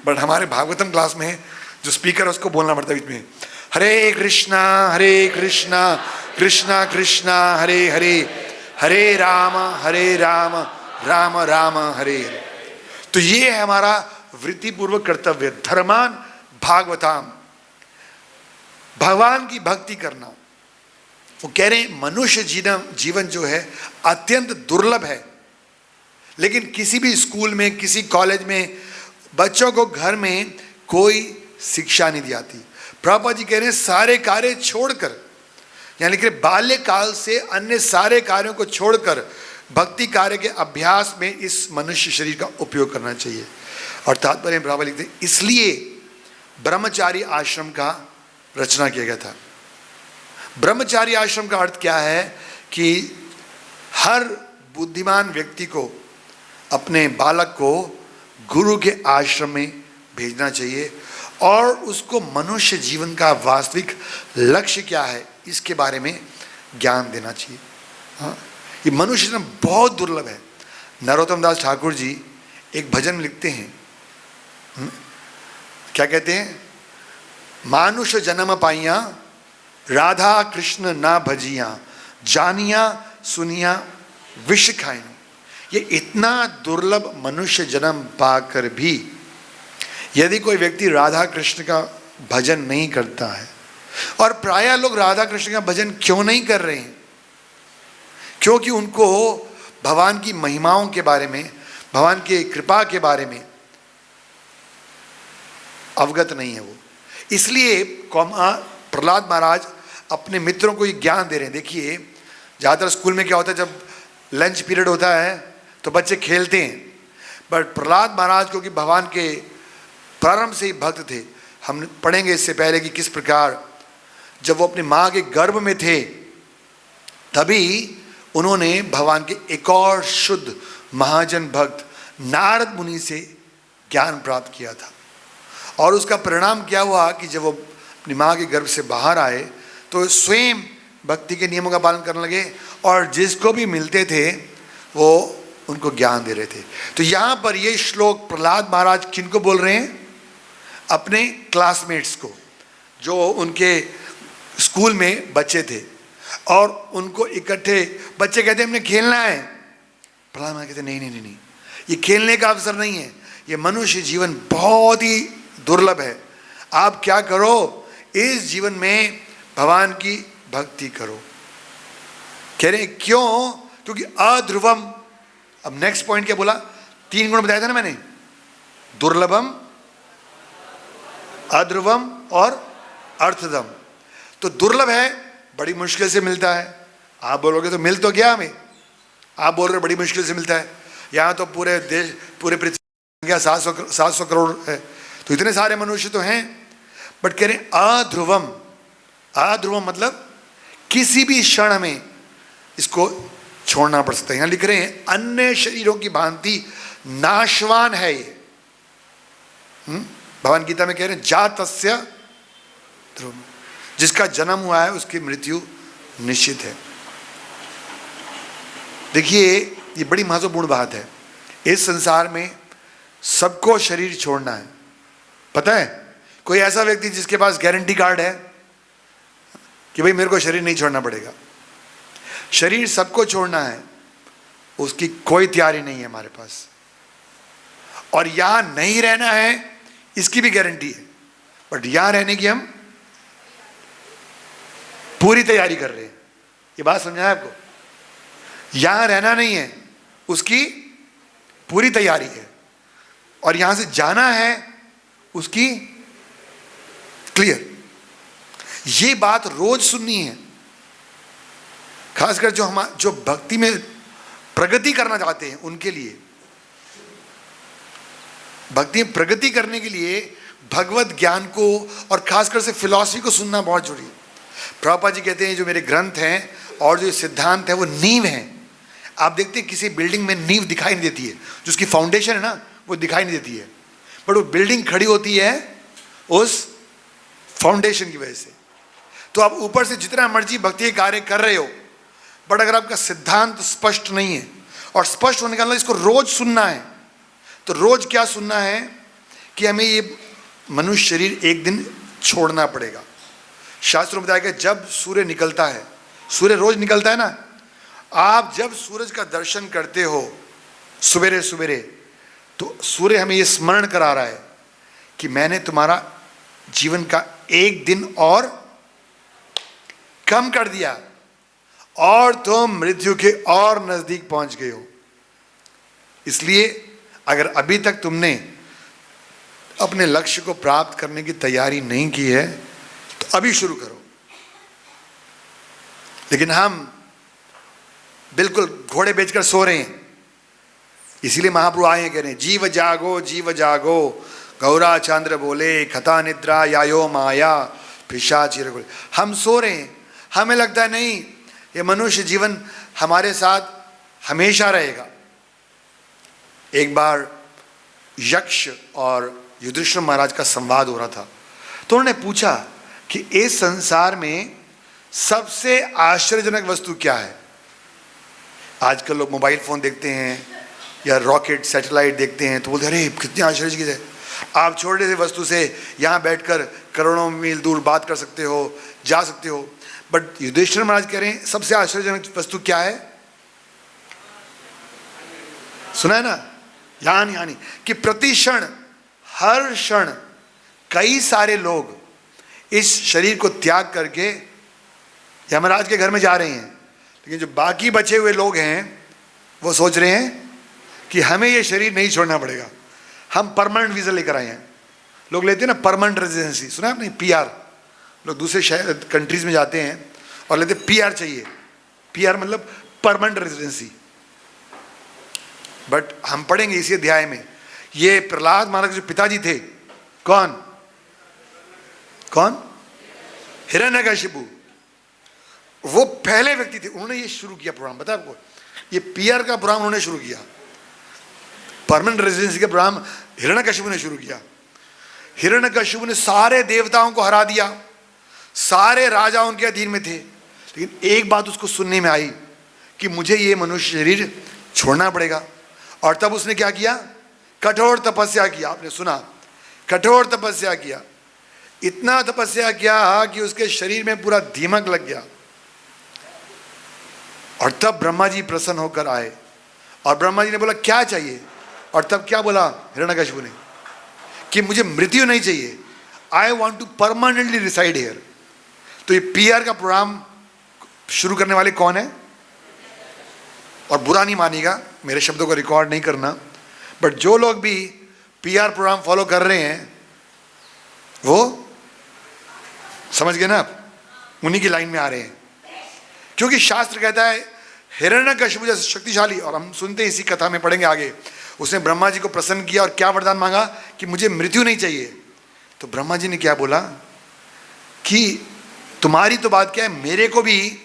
बट हमारे भागवतम क्लास में जो स्पीकर है उसको बोलना पड़ता है बीच में, हरे कृष्णा कृष्णा कृष्णा हरे हरे, हरे राम राम राम हरे हरे। तो ये है हमारा वृत्तिपूर्वक कर्तव्य, धर्मान भागवताम, भगवान की भक्ति करना। वो कह रहे हैं मनुष्य जीवन जो है अत्यंत दुर्लभ है, लेकिन किसी भी स्कूल में, किसी कॉलेज में बच्चों को घर में कोई शिक्षा नहीं दी जाती। प्रभुपाद जी कह रहे हैं सारे कार्य छोड़कर, यानी कि बाल्यकाल से अन्य सारे कार्यों को छोड़कर भक्ति कार्य के अभ्यास में इस मनुष्य शरीर का उपयोग करना चाहिए। और तात्पर्य में प्रभुपाद लिखते हैं इसलिए ब्रह्मचारी आश्रम का रचना किया गया था। ब्रह्मचारी आश्रम का अर्थ क्या है कि हर बुद्धिमान व्यक्ति को अपने बालक को गुरु के आश्रम में भेजना चाहिए और उसको मनुष्य जीवन का वास्तविक लक्ष्य क्या है इसके बारे में ज्ञान देना चाहिए। हाँ, ये मनुष्य जीवन बहुत दुर्लभ है। नरोत्तम दास ठाकुर जी एक भजन लिखते हैं, क्या कहते हैं, मानुष जन्म पाइया राधा कृष्ण ना भजिया, जानिया सुनिया विष खाइन। ये इतना दुर्लभ मनुष्य जन्म पाकर भी यदि कोई व्यक्ति राधा कृष्ण का भजन नहीं करता है, और प्रायः लोग राधा कृष्ण का भजन क्यों नहीं कर रहे हैं, क्योंकि उनको भगवान की महिमाओं के बारे में, भगवान की कृपा के बारे में अवगत नहीं है वो। इसलिए प्रहलाद महाराज अपने मित्रों को ये ज्ञान दे रहे हैं। देखिए ज़्यादातर स्कूल में क्या होता है, जब लंच पीरियड होता है तो बच्चे खेलते हैं, बट प्रहलाद महाराज क्योंकि भगवान के प्रारंभ से ही भक्त थे, हम पढ़ेंगे इससे पहले कि किस प्रकार जब वो अपनी माँ के गर्भ में थे तभी उन्होंने भगवान के एक और शुद्ध महाजन भक्त नारद मुनि से ज्ञान प्राप्त किया था। और उसका परिणाम क्या हुआ कि जब वो अपनी माँ के गर्भ से बाहर आए तो स्वयं भक्ति के नियमों का पालन करने लगे और जिसको भी मिलते थे वो उनको ज्ञान दे रहे थे। तो यहाँ पर ये श्लोक प्रहलाद महाराज किनको बोल रहे हैं, अपने क्लासमेट्स को, जो उनके स्कूल में बच्चे थे और उनको इकट्ठे, बच्चे कहते हैं हमने खेलना है, प्रहलाद महाराज कहते नहीं, ये खेलने का अवसर नहीं है, ये मनुष्य जीवन बहुत ही दुर्लभ है। आप क्या करो, इस जीवन में भगवान की भक्ति करो। कह रहे हैं क्यों, क्योंकि अध्रुवम, अब नेक्स्ट पॉइंट क्या बोला, 3 गुण बताया था ना मैंने, दुर्लभम, अध्रुवम और अर्थदम। तो दुर्लभ है, बड़ी मुश्किल से मिलता है। आप बोलोगे तो मिल तो गया हमें, आप बोल रहे बड़ी मुश्किल से मिलता है। यहाँ तो पूरे देश, पूरे पृथ्वी की संख्या 700 करोड़ है, तो इतने सारे मनुष्य तो हैं। बट कह रहे अध्रुवम, अध्रुवम मतलब किसी भी क्षण हमें इसको छोड़ना पड़ सकता है। यहाँ लिख रहे हैं अन्य शरीरों की भांति नाशवान है ये। भगवान गीता में कह रहे हैं जातस्य ध्रुवम, जिसका जन्म हुआ है उसकी मृत्यु निश्चित है। देखिए ये बड़ी महत्वपूर्ण बात है। इस संसार में सबको शरीर छोड़ना है। पता है कोई ऐसा व्यक्ति जिसके पास गारंटी कार्ड है कि भाई मेरे को शरीर नहीं छोड़ना पड़ेगा? शरीर सबको छोड़ना है, उसकी कोई तैयारी नहीं है हमारे पास। और यहां नहीं रहना है इसकी भी गारंटी है, बट यहां रहने की हम पूरी तैयारी कर रहे हैं। ये बात समझा है आपको? यहां रहना नहीं है, उसकी पूरी तैयारी है, और यहां से जाना है उसकी क्लियर। ये बात रोज सुननी है, खासकर जो भक्ति में प्रगति करना चाहते हैं उनके लिए। भक्ति में प्रगति करने के लिए भगवत ज्ञान को और खासकर से फिलॉसफी को सुनना बहुत जरूरी है। प्रभुपाद जी कहते हैं जो मेरे ग्रंथ हैं और जो सिद्धांत है वो नींव हैं। आप देखते हैं किसी बिल्डिंग में नींव दिखाई नहीं देती है, जो उसकी फाउंडेशन है ना वो दिखाई नहीं देती है, बट वो बिल्डिंग खड़ी होती है उस फाउंडेशन की वजह से। तो आप ऊपर से जितना मर्जी भक्ति के कार्य कर रहे हो, बट अगर आपका सिद्धांत स्पष्ट नहीं है, और स्पष्ट होने का मतलब इसको रोज सुनना है, तो रोज क्या सुनना है कि हमें ये मनुष्य शरीर एक दिन छोड़ना पड़ेगा। शास्त्रों में बताया कि जब सूर्य निकलता है, सूर्य रोज निकलता है ना, आप जब सूरज का दर्शन करते हो सवेरे सवेरे, तो सूर्य हमें ये स्मरण करा रहा है कि मैंने तुम्हारा जीवन का एक दिन और कम कर दिया और तुम मृत्यु के और नजदीक पहुंच गए हो। इसलिए अगर अभी तक तुमने अपने लक्ष्य को प्राप्त करने की तैयारी नहीं की है तो अभी शुरू करो। लेकिन हम बिल्कुल घोड़े बेचकर सो रहे हैं। इसीलिए महाप्रभु आए हैं, कह रहे हैं जीव जागो जीव जागो, गौरा चंद्र बोले खता निद्रा यायो माया पिशाचिर बोले। हम सो रहे हैं, हमें लगता है नहीं ये मनुष्य जीवन हमारे साथ हमेशा रहेगा। एक बार यक्ष और युधिष्ठिर महाराज का संवाद हो रहा था, तो उन्होंने पूछा कि इस संसार में सबसे आश्चर्यजनक वस्तु क्या है। आजकल लोग मोबाइल फोन देखते हैं या रॉकेट सैटेलाइट देखते हैं तो बोलते हैं अरे कितनी आश्चर्य की चीज़ है, आप छोटे से वस्तु से यहाँ बैठकर करोड़ों मील दूर बात कर सकते हो, जा सकते हो। बट युधिष्ठिर महाराज कह रहे हैं सबसे आश्चर्यजनक वस्तु क्या है, सुना है ना, यानी कि प्रति क्षण हर क्षण कई सारे लोग इस शरीर को त्याग करके यमराज के घर में जा रहे हैं, लेकिन जो बाकी बचे हुए लोग हैं वो सोच रहे हैं कि हमें ये शरीर नहीं छोड़ना पड़ेगा, हम परमानेंट वीज़ा लेकर आए हैं। लोग लेते हैं ना परमानेंट रेजिडेंसी, सुना है आपने, पीआर। लोग दूसरे शहर कंट्रीज में जाते हैं और लेते पीआर चाहिए, पीआर मतलब परमानेंट रेजिडेंसी। बट हम पढ़ेंगे इसी अध्याय में, ये प्रहलाद महाराज के जो पिताजी थे, कौन हिरण्यकशिपु, वो पहले व्यक्ति थे, उन्होंने ये शुरू किया प्रोग्राम। पता है आपको, ये पीआर का प्रोग्राम उन्होंने शुरू किया, परमानेंट रेजिडेंसी का प्रोग्राम हिरण्यकशिपु ने शुरू किया। हिरण्यकशिपु ने सारे देवताओं को हरा दिया, सारे राजा उनके अधीन में थे, लेकिन एक बात उसको सुनने में आई कि मुझे ये मनुष्य शरीर छोड़ना पड़ेगा। और तब उसने क्या किया, कठोर तपस्या किया। आपने सुना, कठोर तपस्या किया, इतना तपस्या किया कि उसके शरीर में पूरा दीमक लग गया। और तब ब्रह्मा जी प्रसन्न होकर आए और ब्रह्मा जी ने बोला क्या चाहिए, और तब क्या बोला हिरण्यकशिपु ने कि मुझे मृत्यु नहीं चाहिए, I want to permanently reside here. तो ये पीआर का प्रोग्राम शुरू करने वाले कौन है, और बुरा नहीं मानिएगा, मेरे शब्दों को रिकॉर्ड नहीं करना, बट जो लोग भी पीआर प्रोग्राम फॉलो कर रहे हैं वो समझ गए ना आप, उन्हीं की लाइन में आ रहे हैं। क्योंकि शास्त्र कहता है हिरण्यकशिपु जैसे शक्तिशाली, और हम सुनते हैं इसी कथा में पढ़ेंगे आगे, उसने ब्रह्मा जी को प्रसन्न किया और क्या वरदान मांगा कि मुझे मृत्यु नहीं चाहिए। तो ब्रह्मा जी ने क्या बोला कि तुम्हारी तो बात क्या है, मेरे को भी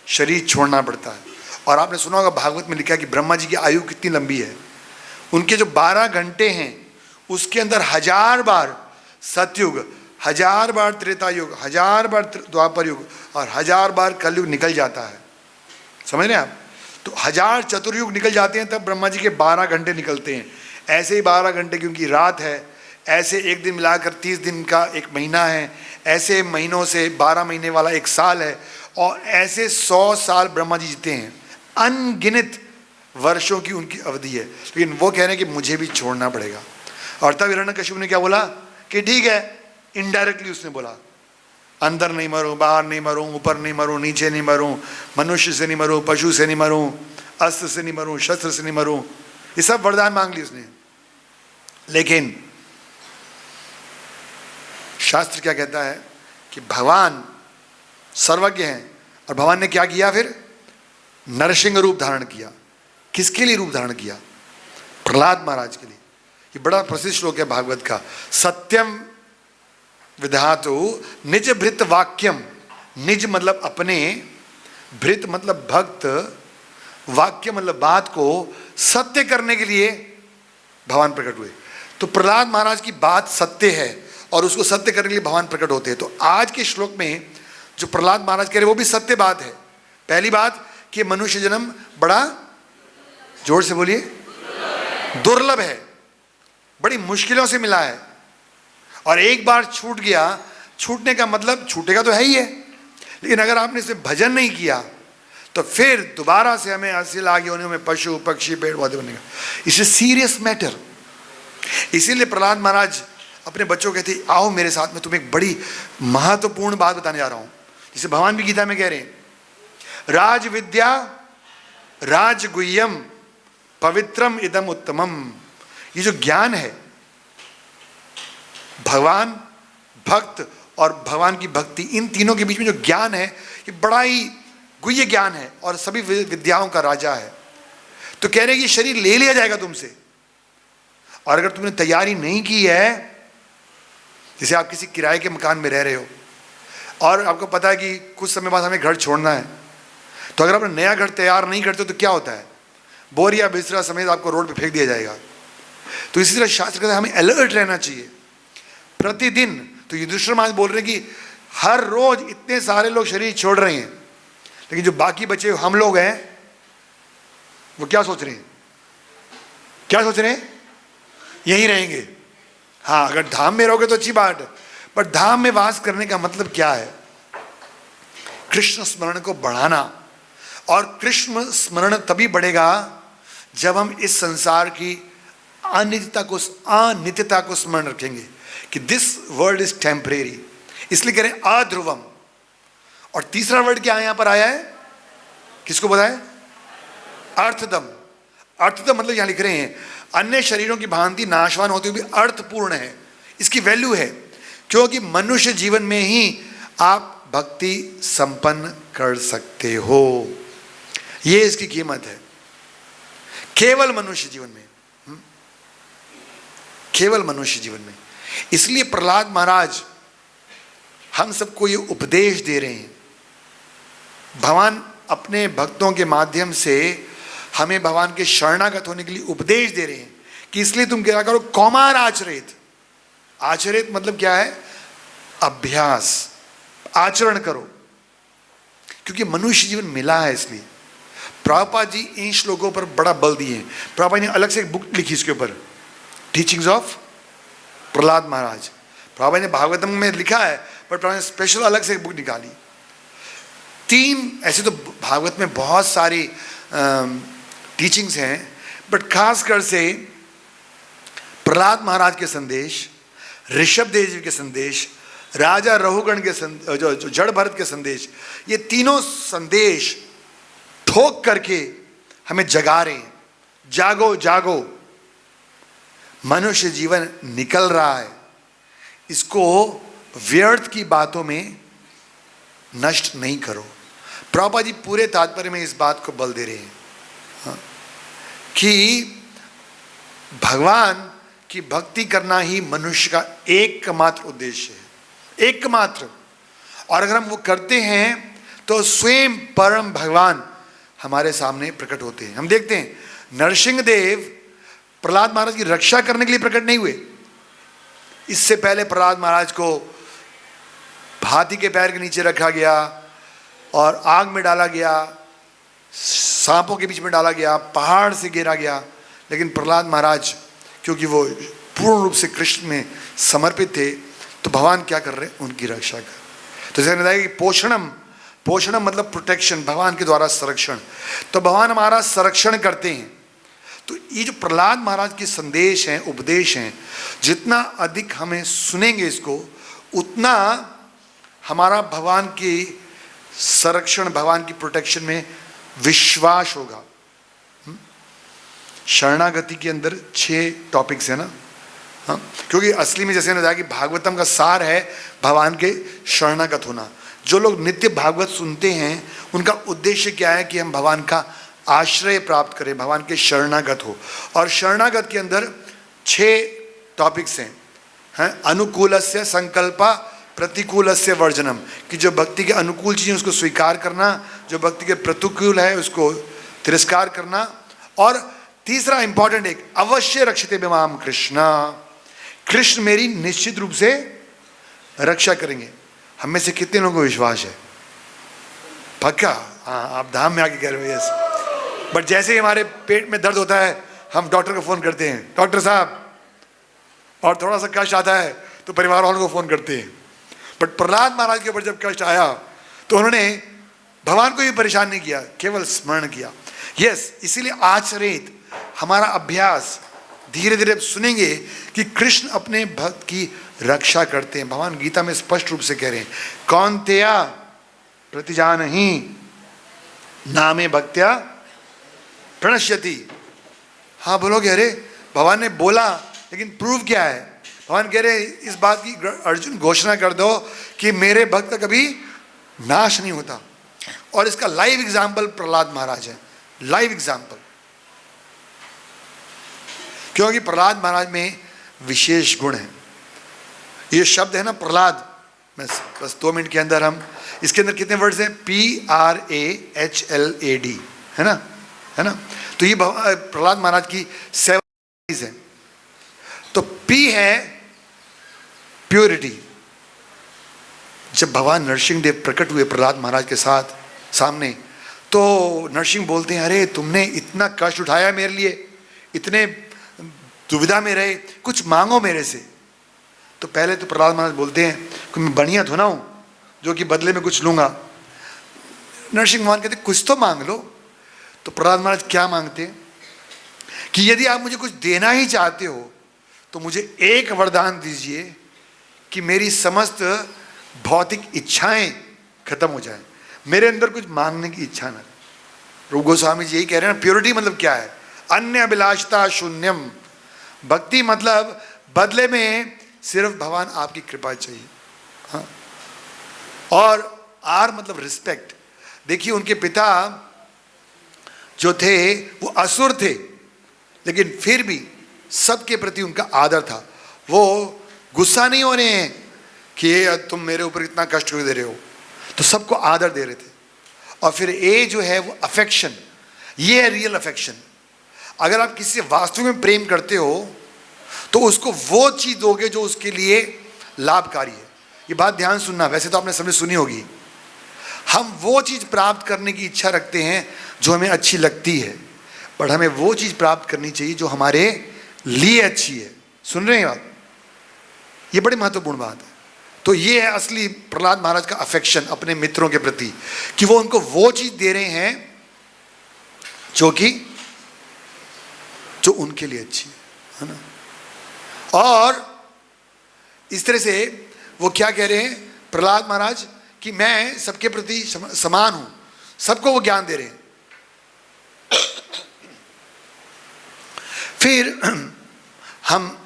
शरीर छोड़ना पड़ता है। और आपने सुना होगा भागवत में लिखा है कि ब्रह्मा जी की आयु कितनी लंबी है, उनके जो 12 घंटे हैं उसके अंदर 1000 बार सतयुग, 1000 बार त्रेता युग, 1000 बार द्वापर युग और 1000 बार कलयुग निकल जाता है। समझ रहे हैं आप, तो 1000 चतुर्युग निकल जाते हैं, तब ब्रह्मा जी के 12 घंटे निकलते हैं। ऐसे ही 12 घंटे क्योंकि रात है, ऐसे एक दिन मिलाकर 30 दिन का एक महीना है, ऐसे महीनों से 12 महीने वाला एक साल है, और ऐसे 100 साल ब्रह्मा जी जीते हैं। अनगिनत वर्षों की उनकी अवधि है, लेकिन वो कह रहे हैं कि मुझे भी छोड़ना पड़ेगा। और तब हिरण्यकशिपु ने क्या बोला कि ठीक है, इनडायरेक्टली उसने बोला अंदर नहीं मरूं, बाहर नहीं मरूं, ऊपर नहीं मरूं, नीचे नहीं मरूं, मनुष्य से नहीं मरूं, पशु से नहीं मरूं, अस्त्र से नहीं मरूं, शस्त्र से नहीं मरूं, ये सब वरदान मांग ली उसने। लेकिन शास्त्र क्या कहता है कि भगवान सर्वज्ञ हैं, और भगवान ने क्या किया, फिर नरसिंह रूप धारण किया। किसके लिए रूप धारण किया, प्रहलाद महाराज के लिए। ये बड़ा प्रसिद्ध श्लोक है भागवत का, सत्यम विधातु निज भृत वाक्यम, निज मतलब अपने, भृत मतलब भक्त, वाक्य मतलब बात को सत्य करने के लिए भगवान प्रकट हुए। तो प्रहलाद महाराज की बात सत्य है और उसको सत्य करने के लिए भगवान प्रकट होते हैं। तो आज के श्लोक में जो प्रहलाद महाराज कह रहे वो भी सत्य बात है। पहली बात कि मनुष्य जन्म बड़ा, जोर से बोलिए, दुर्लभ है, बड़ी मुश्किलों से मिला है, और एक बार छूट गया, छूटने का मतलब छूटेगा तो है ही है, लेकिन अगर आपने इसे भजन नहीं किया तो फिर दोबारा से हमें हासिल आगे होने में पशु पक्षी पेड़ पौधे बनेगा। It's a serious matter. इसीलिए प्रहलाद महाराज अपने बच्चों कहते आओ मेरे साथ में, तुम्हें एक बड़ी महत्वपूर्ण बात बताने जा रहा हूं, जिसे भगवान भी गीता में कह रहे हैं, राज विद्या राजगुह्यम पवित्रम इदम उत्तमम। ये जो ज्ञान है, भगवान, भक्त और भगवान की भक्ति, इन तीनों के बीच में जो ज्ञान है, ये बड़ा ही गुह्य ज्ञान है और सभी विद्याओं का राजा है। तो कह रहे हैं कि शरीर ले लिया जाएगा तुमसे, और अगर तुमने तैयारी नहीं की है, जैसे आप किसी किराए के मकान में रह रहे हो और आपको पता है कि कुछ समय बाद हमें घर छोड़ना है, तो अगर आपने नया घर तैयार नहीं करते तो क्या होता है, बोरिया बिस्तरा समेत आपको रोड पे फेंक दिया जाएगा। तो इसी तरह शास्त्र कहते हैं हमें अलर्ट रहना चाहिए प्रतिदिन। तो युधिष्ठिर महाराज बोल रहे हैं कि हर रोज इतने सारे लोग शरीर छोड़ रहे हैं, लेकिन जो बाकी बचे हम लोग हैं वो क्या सोच रहे हैं, क्या सोच रहे हैं, यहीं रहेंगे। हाँ, अगर धाम में रहोगे तो अच्छी बात है, पर धाम में वास करने का मतलब क्या है, कृष्ण स्मरण को बढ़ाना। और कृष्ण स्मरण तभी बढ़ेगा जब हम इस संसार की अनित्यता को स्मरण रखेंगे कि दिस वर्ल्ड इज टेम्परेरी, इसलिए कह रहे हैं अध्रुवम। और तीसरा वर्ड क्या यहां पर आया है, किसको पता है, अर्थदम। अर्थदम मतलब यहां लिख रहे हैं अन्य शरीरों की भांति नाशवान होते हुए भी अर्थपूर्ण है, इसकी वैल्यू है, क्योंकि मनुष्य जीवन में ही आप भक्ति संपन्न कर सकते हो, ये इसकी कीमत है, केवल मनुष्य जीवन में, केवल मनुष्य जीवन में। इसलिए प्रहलाद महाराज हम सबको ये उपदेश दे रहे हैं, भगवान अपने भक्तों के माध्यम से हमें भगवान के शरणागत होने के लिए उपदेश दे रहे हैं कि इसलिए तुम क्या करो, कौमार आचरित। आचरित मतलब क्या है, अभ्यास, आचरण करो, क्योंकि मनुष्य जीवन मिला है। इसलिए प्रभुपाद जी इन श्लोकों पर बड़ा बल दिए हैं। प्रभुपाद ने अलग से एक बुक लिखी इसके ऊपर, टीचिंग्स ऑफ प्रहलाद महाराज। प्रभुपाद ने भागवतम में लिखा है, पर प्रभुपाद ने स्पेशल अलग से एक बुक निकाली। तीन, ऐसे तो भागवत में बहुत सारी टीचिंग्स हैं, बट खासकर से प्रहलाद महाराज के संदेश, ऋषभ देव जी के संदेश, राजा रहुगण के जो जड़ भरत के संदेश, ये तीनों संदेश ठोक करके हमें जगा रहे हैं, जागो जागो, मनुष्य जीवन निकल रहा है, इसको व्यर्थ की बातों में नष्ट नहीं करो। प्रभुपाद जी पूरे तात्पर्य में इस बात को बल दे रहे हैं, हाँ, कि भगवान की भक्ति करना ही मनुष्य का एकमात्र उद्देश्य है, एकमात्र। और अगर हम वो करते हैं तो स्वयं परम भगवान हमारे सामने प्रकट होते हैं। हम देखते हैं नरसिंह देव प्रहलाद महाराज की रक्षा करने के लिए प्रकट नहीं हुए। इससे पहले प्रहलाद महाराज को हाथी के पैर के नीचे रखा गया और आग में डाला गया, सांपों के बीच में डाला गया, पहाड़ से गिरा गया, लेकिन प्रहलाद महाराज क्योंकि वो पूर्ण रूप से कृष्ण में समर्पित थे, तो भगवान क्या कर रहे हैं, उनकी रक्षा कर। तो जैसे बताया कि पोषणम, पोषणम मतलब प्रोटेक्शन, भगवान के द्वारा संरक्षण। तो भगवान हमारा संरक्षण करते हैं। तो ये जो प्रहलाद महाराज के संदेश हैं, उपदेश हैं, जितना अधिक हमें सुनेंगे इसको, उतना हमारा भगवान की संरक्षण, भगवान की प्रोटेक्शन में विश्वास होगा। शरणागति के अंदर 6 टॉपिक्स है ना, हाँ, क्योंकि असली में जैसे मैंने बताया कि भागवतम का सार है भगवान के शरणागत होना। जो लोग नित्य भागवत सुनते हैं उनका उद्देश्य क्या है कि हम भगवान का आश्रय प्राप्त करें, भगवान के शरणागत हो। और शरणागत के अंदर 6 टॉपिक्स हैं, अनुकूलस्य संकल्पा, प्रतिकूलस्य वर्जनम, कि जो भक्ति के अनुकूल चीज़ें उसको स्वीकार करना, जो भक्ति के प्रतिकूल है उसको तिरस्कार करना, और तीसरा इंपॉर्टेंट एक, अवश्य रक्षते बिमाम कृष्ण, कृष्ण मेरी निश्चित रूप से रक्षा करेंगे। हम में से कितने लोगों को विश्वास है? पक्का, हाँ आप धाम में आके कह रहे हो, यस। बट जैसे ही हमारे पेट में दर्द होता है हम डॉक्टर को फ़ोन करते हैं, डॉक्टर साहब, और थोड़ा सा कष्ट आता है तो परिवार वालों को फ़ोन करते हैं। बट प्रहलाद महाराज के ऊपर जब कष्ट आया तो उन्होंने भगवान को भी परेशान नहीं किया, केवल स्मरण किया। यस, इसीलिए आचरित हमारा अभ्यास, धीरे धीरे सुनेंगे कि कृष्ण अपने भक्त की रक्षा करते हैं। भगवान गीता में स्पष्ट रूप से कह रहे हैं, कौन्तेया प्रतिजानहि नामे भक्त्या प्रणश्यति। हाँ बोलोगे, अरे भगवान ने बोला लेकिन प्रूव क्या है? भगवान कह रहे इस बात की अर्जुन घोषणा कर दो कि मेरे भक्त का कभी नाश नहीं होता। और इसका लाइव एग्जाम्पल प्रहलाद महाराज है, लाइव एग्जाम्पल। क्योंकि प्रहलाद महाराज में विशेष गुण है। ये शब्द है ना प्रहलाद, मैं बस 2 मिनट के अंदर हम इसके अंदर कितने वर्ड्स हैं? PRAHLAD, है ना, है ना। तो ये प्रहलाद महाराज की 7 है। तो P है प्योरिटी। जब भगवान नरसिंह देव प्रकट हुए प्रहलाद महाराज के साथ सामने, तो नरसिंह बोलते हैं, अरे तुमने इतना कष्ट उठाया मेरे लिए, इतने दुविधा में रहे, कुछ मांगो मेरे से। तो पहले तो प्रहलाद महाराज बोलते हैं कि मैं बढ़िया धुना हूँ जो कि बदले में कुछ लूँगा। नरसिंह भगवान कहते कुछ तो मांग लो। तो प्रहलाद महाराज क्या मांगते हैं कि यदि आप मुझे कुछ देना ही चाहते हो तो मुझे एक वरदान दीजिए कि मेरी समस्त भौतिक इच्छाएं खत्म हो जाएं, मेरे अंदर कुछ मांगने की इच्छा ना। रूप गोस्वामी जी यही कह रहे हैं ना, प्योरिटी मतलब क्या है? अन्य अभिलाषता शून्यम। भक्ति मतलब बदले में सिर्फ भगवान आपकी कृपा चाहिए। हाँ, और आर मतलब रिस्पेक्ट। देखिए उनके पिता जो थे वो असुर थे, लेकिन फिर भी सबके प्रति उनका आदर था। वो गुस्सा नहीं हो रहे हैं कि ये तुम मेरे ऊपर इतना कष्ट क्यों दे रहे हो, तो सबको आदर दे रहे थे। और फिर ए जो है वो अफेक्शन, ये है रियल अफेक्शन। अगर आप किसी से वास्तव में प्रेम करते हो तो उसको वो चीज़ दोगे जो उसके लिए लाभकारी है। ये बात ध्यान सुनना, वैसे तो आपने समझ सुनी होगी। हम वो चीज़ प्राप्त करने की इच्छा रखते हैं जो हमें अच्छी लगती है, बट हमें वो चीज़ प्राप्त करनी चाहिए जो हमारे लिए अच्छी है। सुन रहे हैं बात? ये बड़ी महत्वपूर्ण बात है। तो ये है असली प्रहलाद महाराज का अफेक्शन अपने मित्रों के प्रति, कि वो उनको वो चीज़ दे रहे हैं जो उनके लिए अच्छी है ना। और इस तरह से वो क्या कह रहे हैं प्रहलाद महाराज कि मैं सबके प्रति समान हूं, सबको वो ज्ञान दे रहे हैं। फिर हम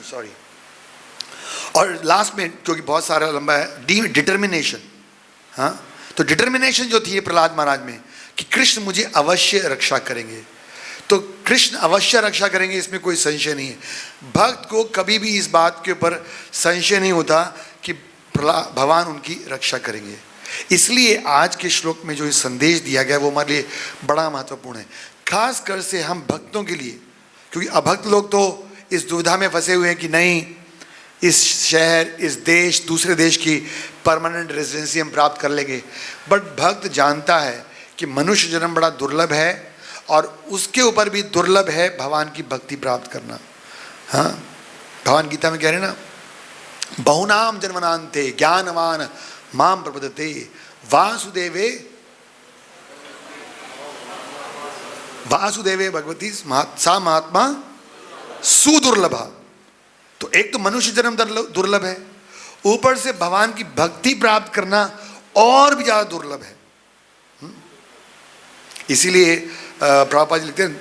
सॉरी, और लास्ट में क्योंकि बहुत सारा लंबा है, डिटर्मिनेशन। हाँ, तो डिटर्मिनेशन जो थी प्रहलाद महाराज में कि कृष्ण मुझे अवश्य रक्षा करेंगे, तो कृष्ण अवश्य रक्षा करेंगे, इसमें कोई संशय नहीं है। भक्त को कभी भी इस बात के ऊपर संशय नहीं होता कि भगवान उनकी रक्षा करेंगे। इसलिए आज के श्लोक में जो संदेश दिया गया वो हमारे लिए बड़ा महत्वपूर्ण है, खास कर से हम भक्तों के लिए। क्योंकि अभक्त लोग तो इस दुविधा में फंसे हुए हैं कि नहीं, इस शहर, इस देश, दूसरे देश की परमानेंट रेजिडेंसी हम प्राप्त कर लेंगे। बट भक्त जानता है कि मनुष्य जन्म बड़ा दुर्लभ है, और उसके ऊपर भी दुर्लभ है भगवान की भक्ति प्राप्त करना। हाँ, भगवान गीता में कह रहे हैं ना, बहुनाम जन्मनान्ते ज्ञानवान माम प्रपद्यते वासुदेवे भगवती सा महात्मा सुदुर्लभा। तो एक तो मनुष्य जन्म दुर्लभ है, ऊपर से भगवान की भक्ति प्राप्त करना और भी ज्यादा दुर्लभ है। इसीलिए प्रभुपाद जी लिखते हैं,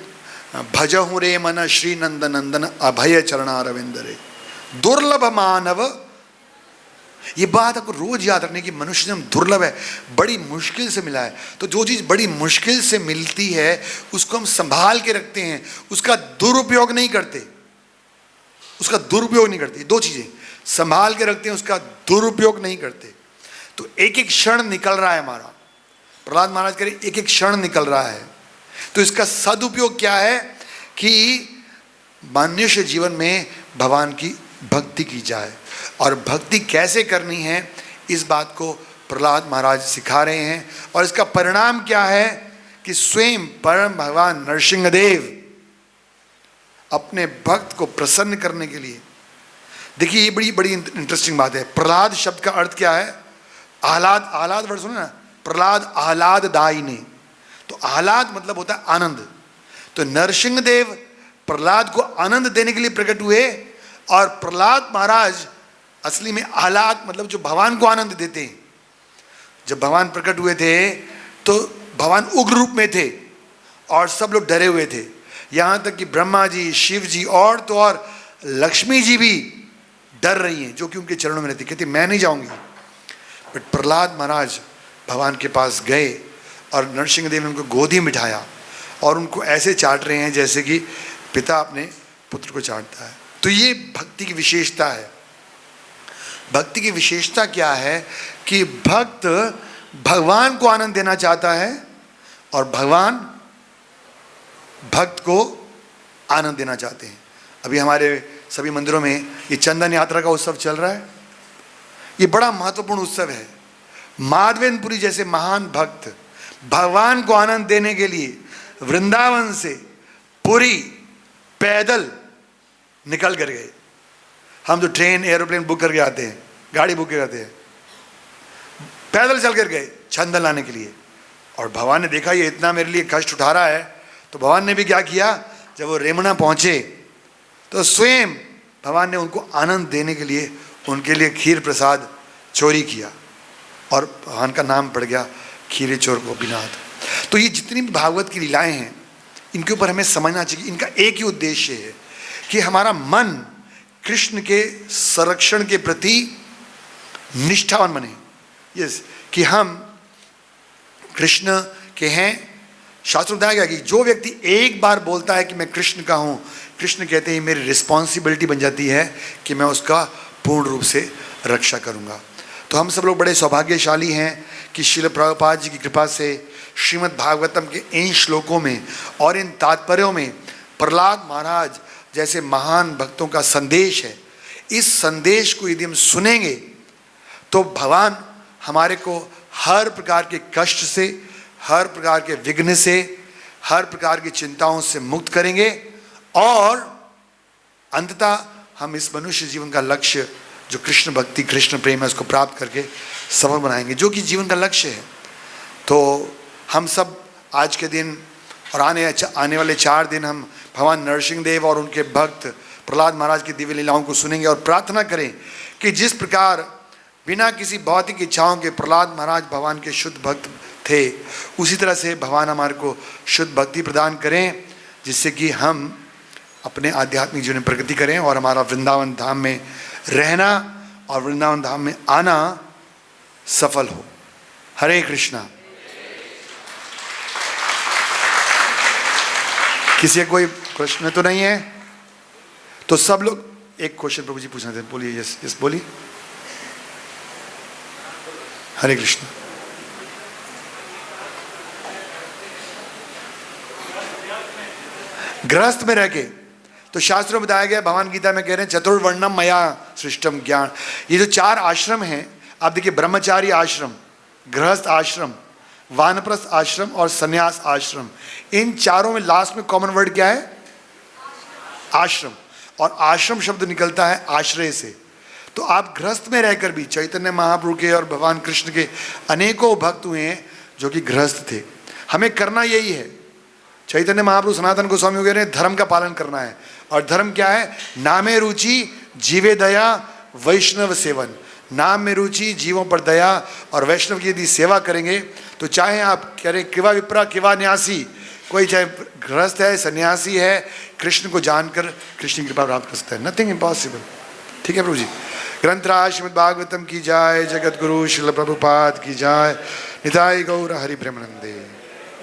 भजहु रे मन श्री नंद नंदन अभय चरणारविंदरे दुर्लभ मानव। ये बात आपको रोज याद रखने की, मनुष्य जन्म दुर्लभ है, बड़ी मुश्किल से मिला है। तो जो चीज़ बड़ी मुश्किल से मिलती है उसको हम संभाल के रखते हैं, उसका दुरुपयोग नहीं करते, उसका दुरुपयोग नहीं करते। दो चीज़ें, संभाल के रखते हैं, उसका दुरुपयोग नहीं करते। तो एक एक क्षण निकल रहा है हमारा, प्रहलाद महाराज कह रहे एक एक क्षण निकल रहा है, तो इसका सदुपयोग क्या है कि मनुष्य जीवन में भगवान की भक्ति की जाए। और भक्ति कैसे करनी है इस बात को प्रहलाद महाराज सिखा रहे हैं। और इसका परिणाम क्या है कि स्वयं परम भगवान नरसिंहदेव अपने भक्त को प्रसन्न करने के लिए, देखिए ये बड़ी बड़ी इंटरेस्टिंग बात है। प्रहलाद शब्द का अर्थ क्या है? आह्लाद, आह्लाद वर्ड सुने ना, प्रहलाद आह्लाद दायिने, तो आह्लाद मतलब होता है आनंद। तो नरसिंहदेव प्रहलाद को आनंद देने के लिए प्रकट हुए, और प्रहलाद महाराज असली में आह्लाद मतलब जो भगवान को आनंद देते हैं। जब भगवान प्रकट हुए थे तो भगवान उग्र रूप में थे और सब लोग डरे हुए थे, यहाँ तक कि ब्रह्मा जी, शिव जी और तो और लक्ष्मी जी भी डर रही हैं, जो कि उनके चरणों में रहती, कहती मैं नहीं जाऊंगी। बट प्रहलाद महाराज भगवान के पास गए और नरसिंहदेव ने उनको गोदी में बिठाया और उनको ऐसे चाट रहे हैं जैसे कि पिता अपने पुत्र को चाटता है। तो ये भक्ति की विशेषता है। भक्ति की विशेषता क्या है कि भक्त भगवान को आनंद देना चाहता है और भगवान भक्त को आनंद देना चाहते हैं। अभी हमारे सभी मंदिरों में ये चंदन यात्रा का उत्सव चल रहा है। ये बड़ा महत्वपूर्ण उत्सव है। माधवेंद्रपुरी जैसे महान भक्त भगवान को आनंद देने के लिए वृंदावन से पुरी पैदल निकल कर गए। हम तो ट्रेन एरोप्लेन बुक करके आते हैं, गाड़ी बुक करके आते हैं, पैदल चल कर गए चंदन लाने के लिए। और भगवान ने देखा ये इतना मेरे लिए कष्ट उठा रहा है, तो भगवान ने भी क्या किया, जब वो रेमना पहुंचे तो स्वयं भगवान ने उनको आनंद देने के लिए उनके लिए खीर प्रसाद चोरी किया और भगवान का नाम पड़ गया खीरे चोर गोपीनाथ। तो ये जितनी भी भागवत की लीलाएं हैं इनके ऊपर हमें समझना चाहिए। इनका एक ही उद्देश्य है कि हमारा मन कृष्ण के संरक्षण के प्रति निष्ठावान बने। यस, कि हम कृष्ण के हैं। शास्त्र में बताया गया कि जो व्यक्ति एक बार बोलता है कि मैं कृष्ण का हूँ, कृष्ण कहते हैं मेरी रिस्पॉन्सिबिलिटी बन जाती है कि मैं उसका पूर्ण रूप से रक्षा करूँगा। तो हम सब लोग बड़े सौभाग्यशाली हैं कि श्रील प्रभुपाद जी की कृपा से श्रीमद् भागवतम के इन श्लोकों में और इन तात्पर्यों में प्रहलाद महाराज जैसे महान भक्तों का संदेश है। इस संदेश को यदि हम सुनेंगे तो भगवान हमारे को हर प्रकार के कष्ट से, हर प्रकार के विघ्न से, हर प्रकार की चिंताओं से मुक्त करेंगे और अंततः हम इस मनुष्य जीवन का लक्ष्य जो कृष्ण भक्ति, कृष्ण प्रेम है, उसको प्राप्त करके सफल बनाएंगे, जो कि जीवन का लक्ष्य है। तो हम सब आज के दिन और आने वाले 4 दिन हम भगवान नरसिंहदेव और उनके भक्त प्रहलाद महाराज की दिव्य लीलाओं को सुनेंगे और प्रार्थना करें कि जिस प्रकार बिना किसी भौतिक इच्छाओं के प्रहलाद महाराज भगवान के शुद्ध भक्त थे, उसी तरह से भगवान हमारे को शुद्ध भक्ति प्रदान करें, जिससे कि हम अपने आध्यात्मिक जीवन में प्रगति करें और हमारा वृंदावन धाम में रहना और वृंदावन धाम में आना सफल हो। हरे कृष्णा। किसी का कोई प्रश्न तो नहीं है? तो सब लोग एक क्वेश्चन प्रभु जी पूछना थे, बोलिए। यस यस बोलिए। हरे कृष्ण। गृहस्थ में रह के, तो शास्त्रों में बताया गया, भगवान गीता में कह रहे हैं चतुर्वर्णम मया सृष्टम ज्ञान। ये जो 4 आश्रम हैं, आप देखिए, ब्रह्मचारी आश्रम, गृहस्थ आश्रम, वानप्रस्थ आश्रम और संन्यास आश्रम, इन चारों में लास्ट में कॉमन वर्ड क्या है? आश्रम। और आश्रम शब्द निकलता है आश्रय से। तो आप गृहस्थ में रहकर भी चैतन्य महाप्रभु के और भगवान कृष्ण के अनेकों भक्त हुए हैं जो कि गृहस्थ थे। हमें करना यही है। चैतन्य महाप्रभु सनातन गोस्वामी वगैरह ने धर्म का पालन करना है। और धर्म क्या है? नामे रुचि, जीवे दया, वैष्णव सेवन। नाम में रुचि, जीवों पर दया और वैष्णव की यदि सेवा करेंगे तो चाहे आप कह रहे किवा विप्रा किवा न्यासी, कोई चाहे गृहस्थ है, सन्यासी है, कृष्ण को जानकर कृष्ण की कृपा प्राप्त कर सकता है। Nothing impossible. ठीक है प्रभु जी। ग्रंथराज श्रीमद् भागवतम की जाय, जगत गुरु श्रील प्रभुपाद की जाय, निताई गौर हरि प्रेमानंदे।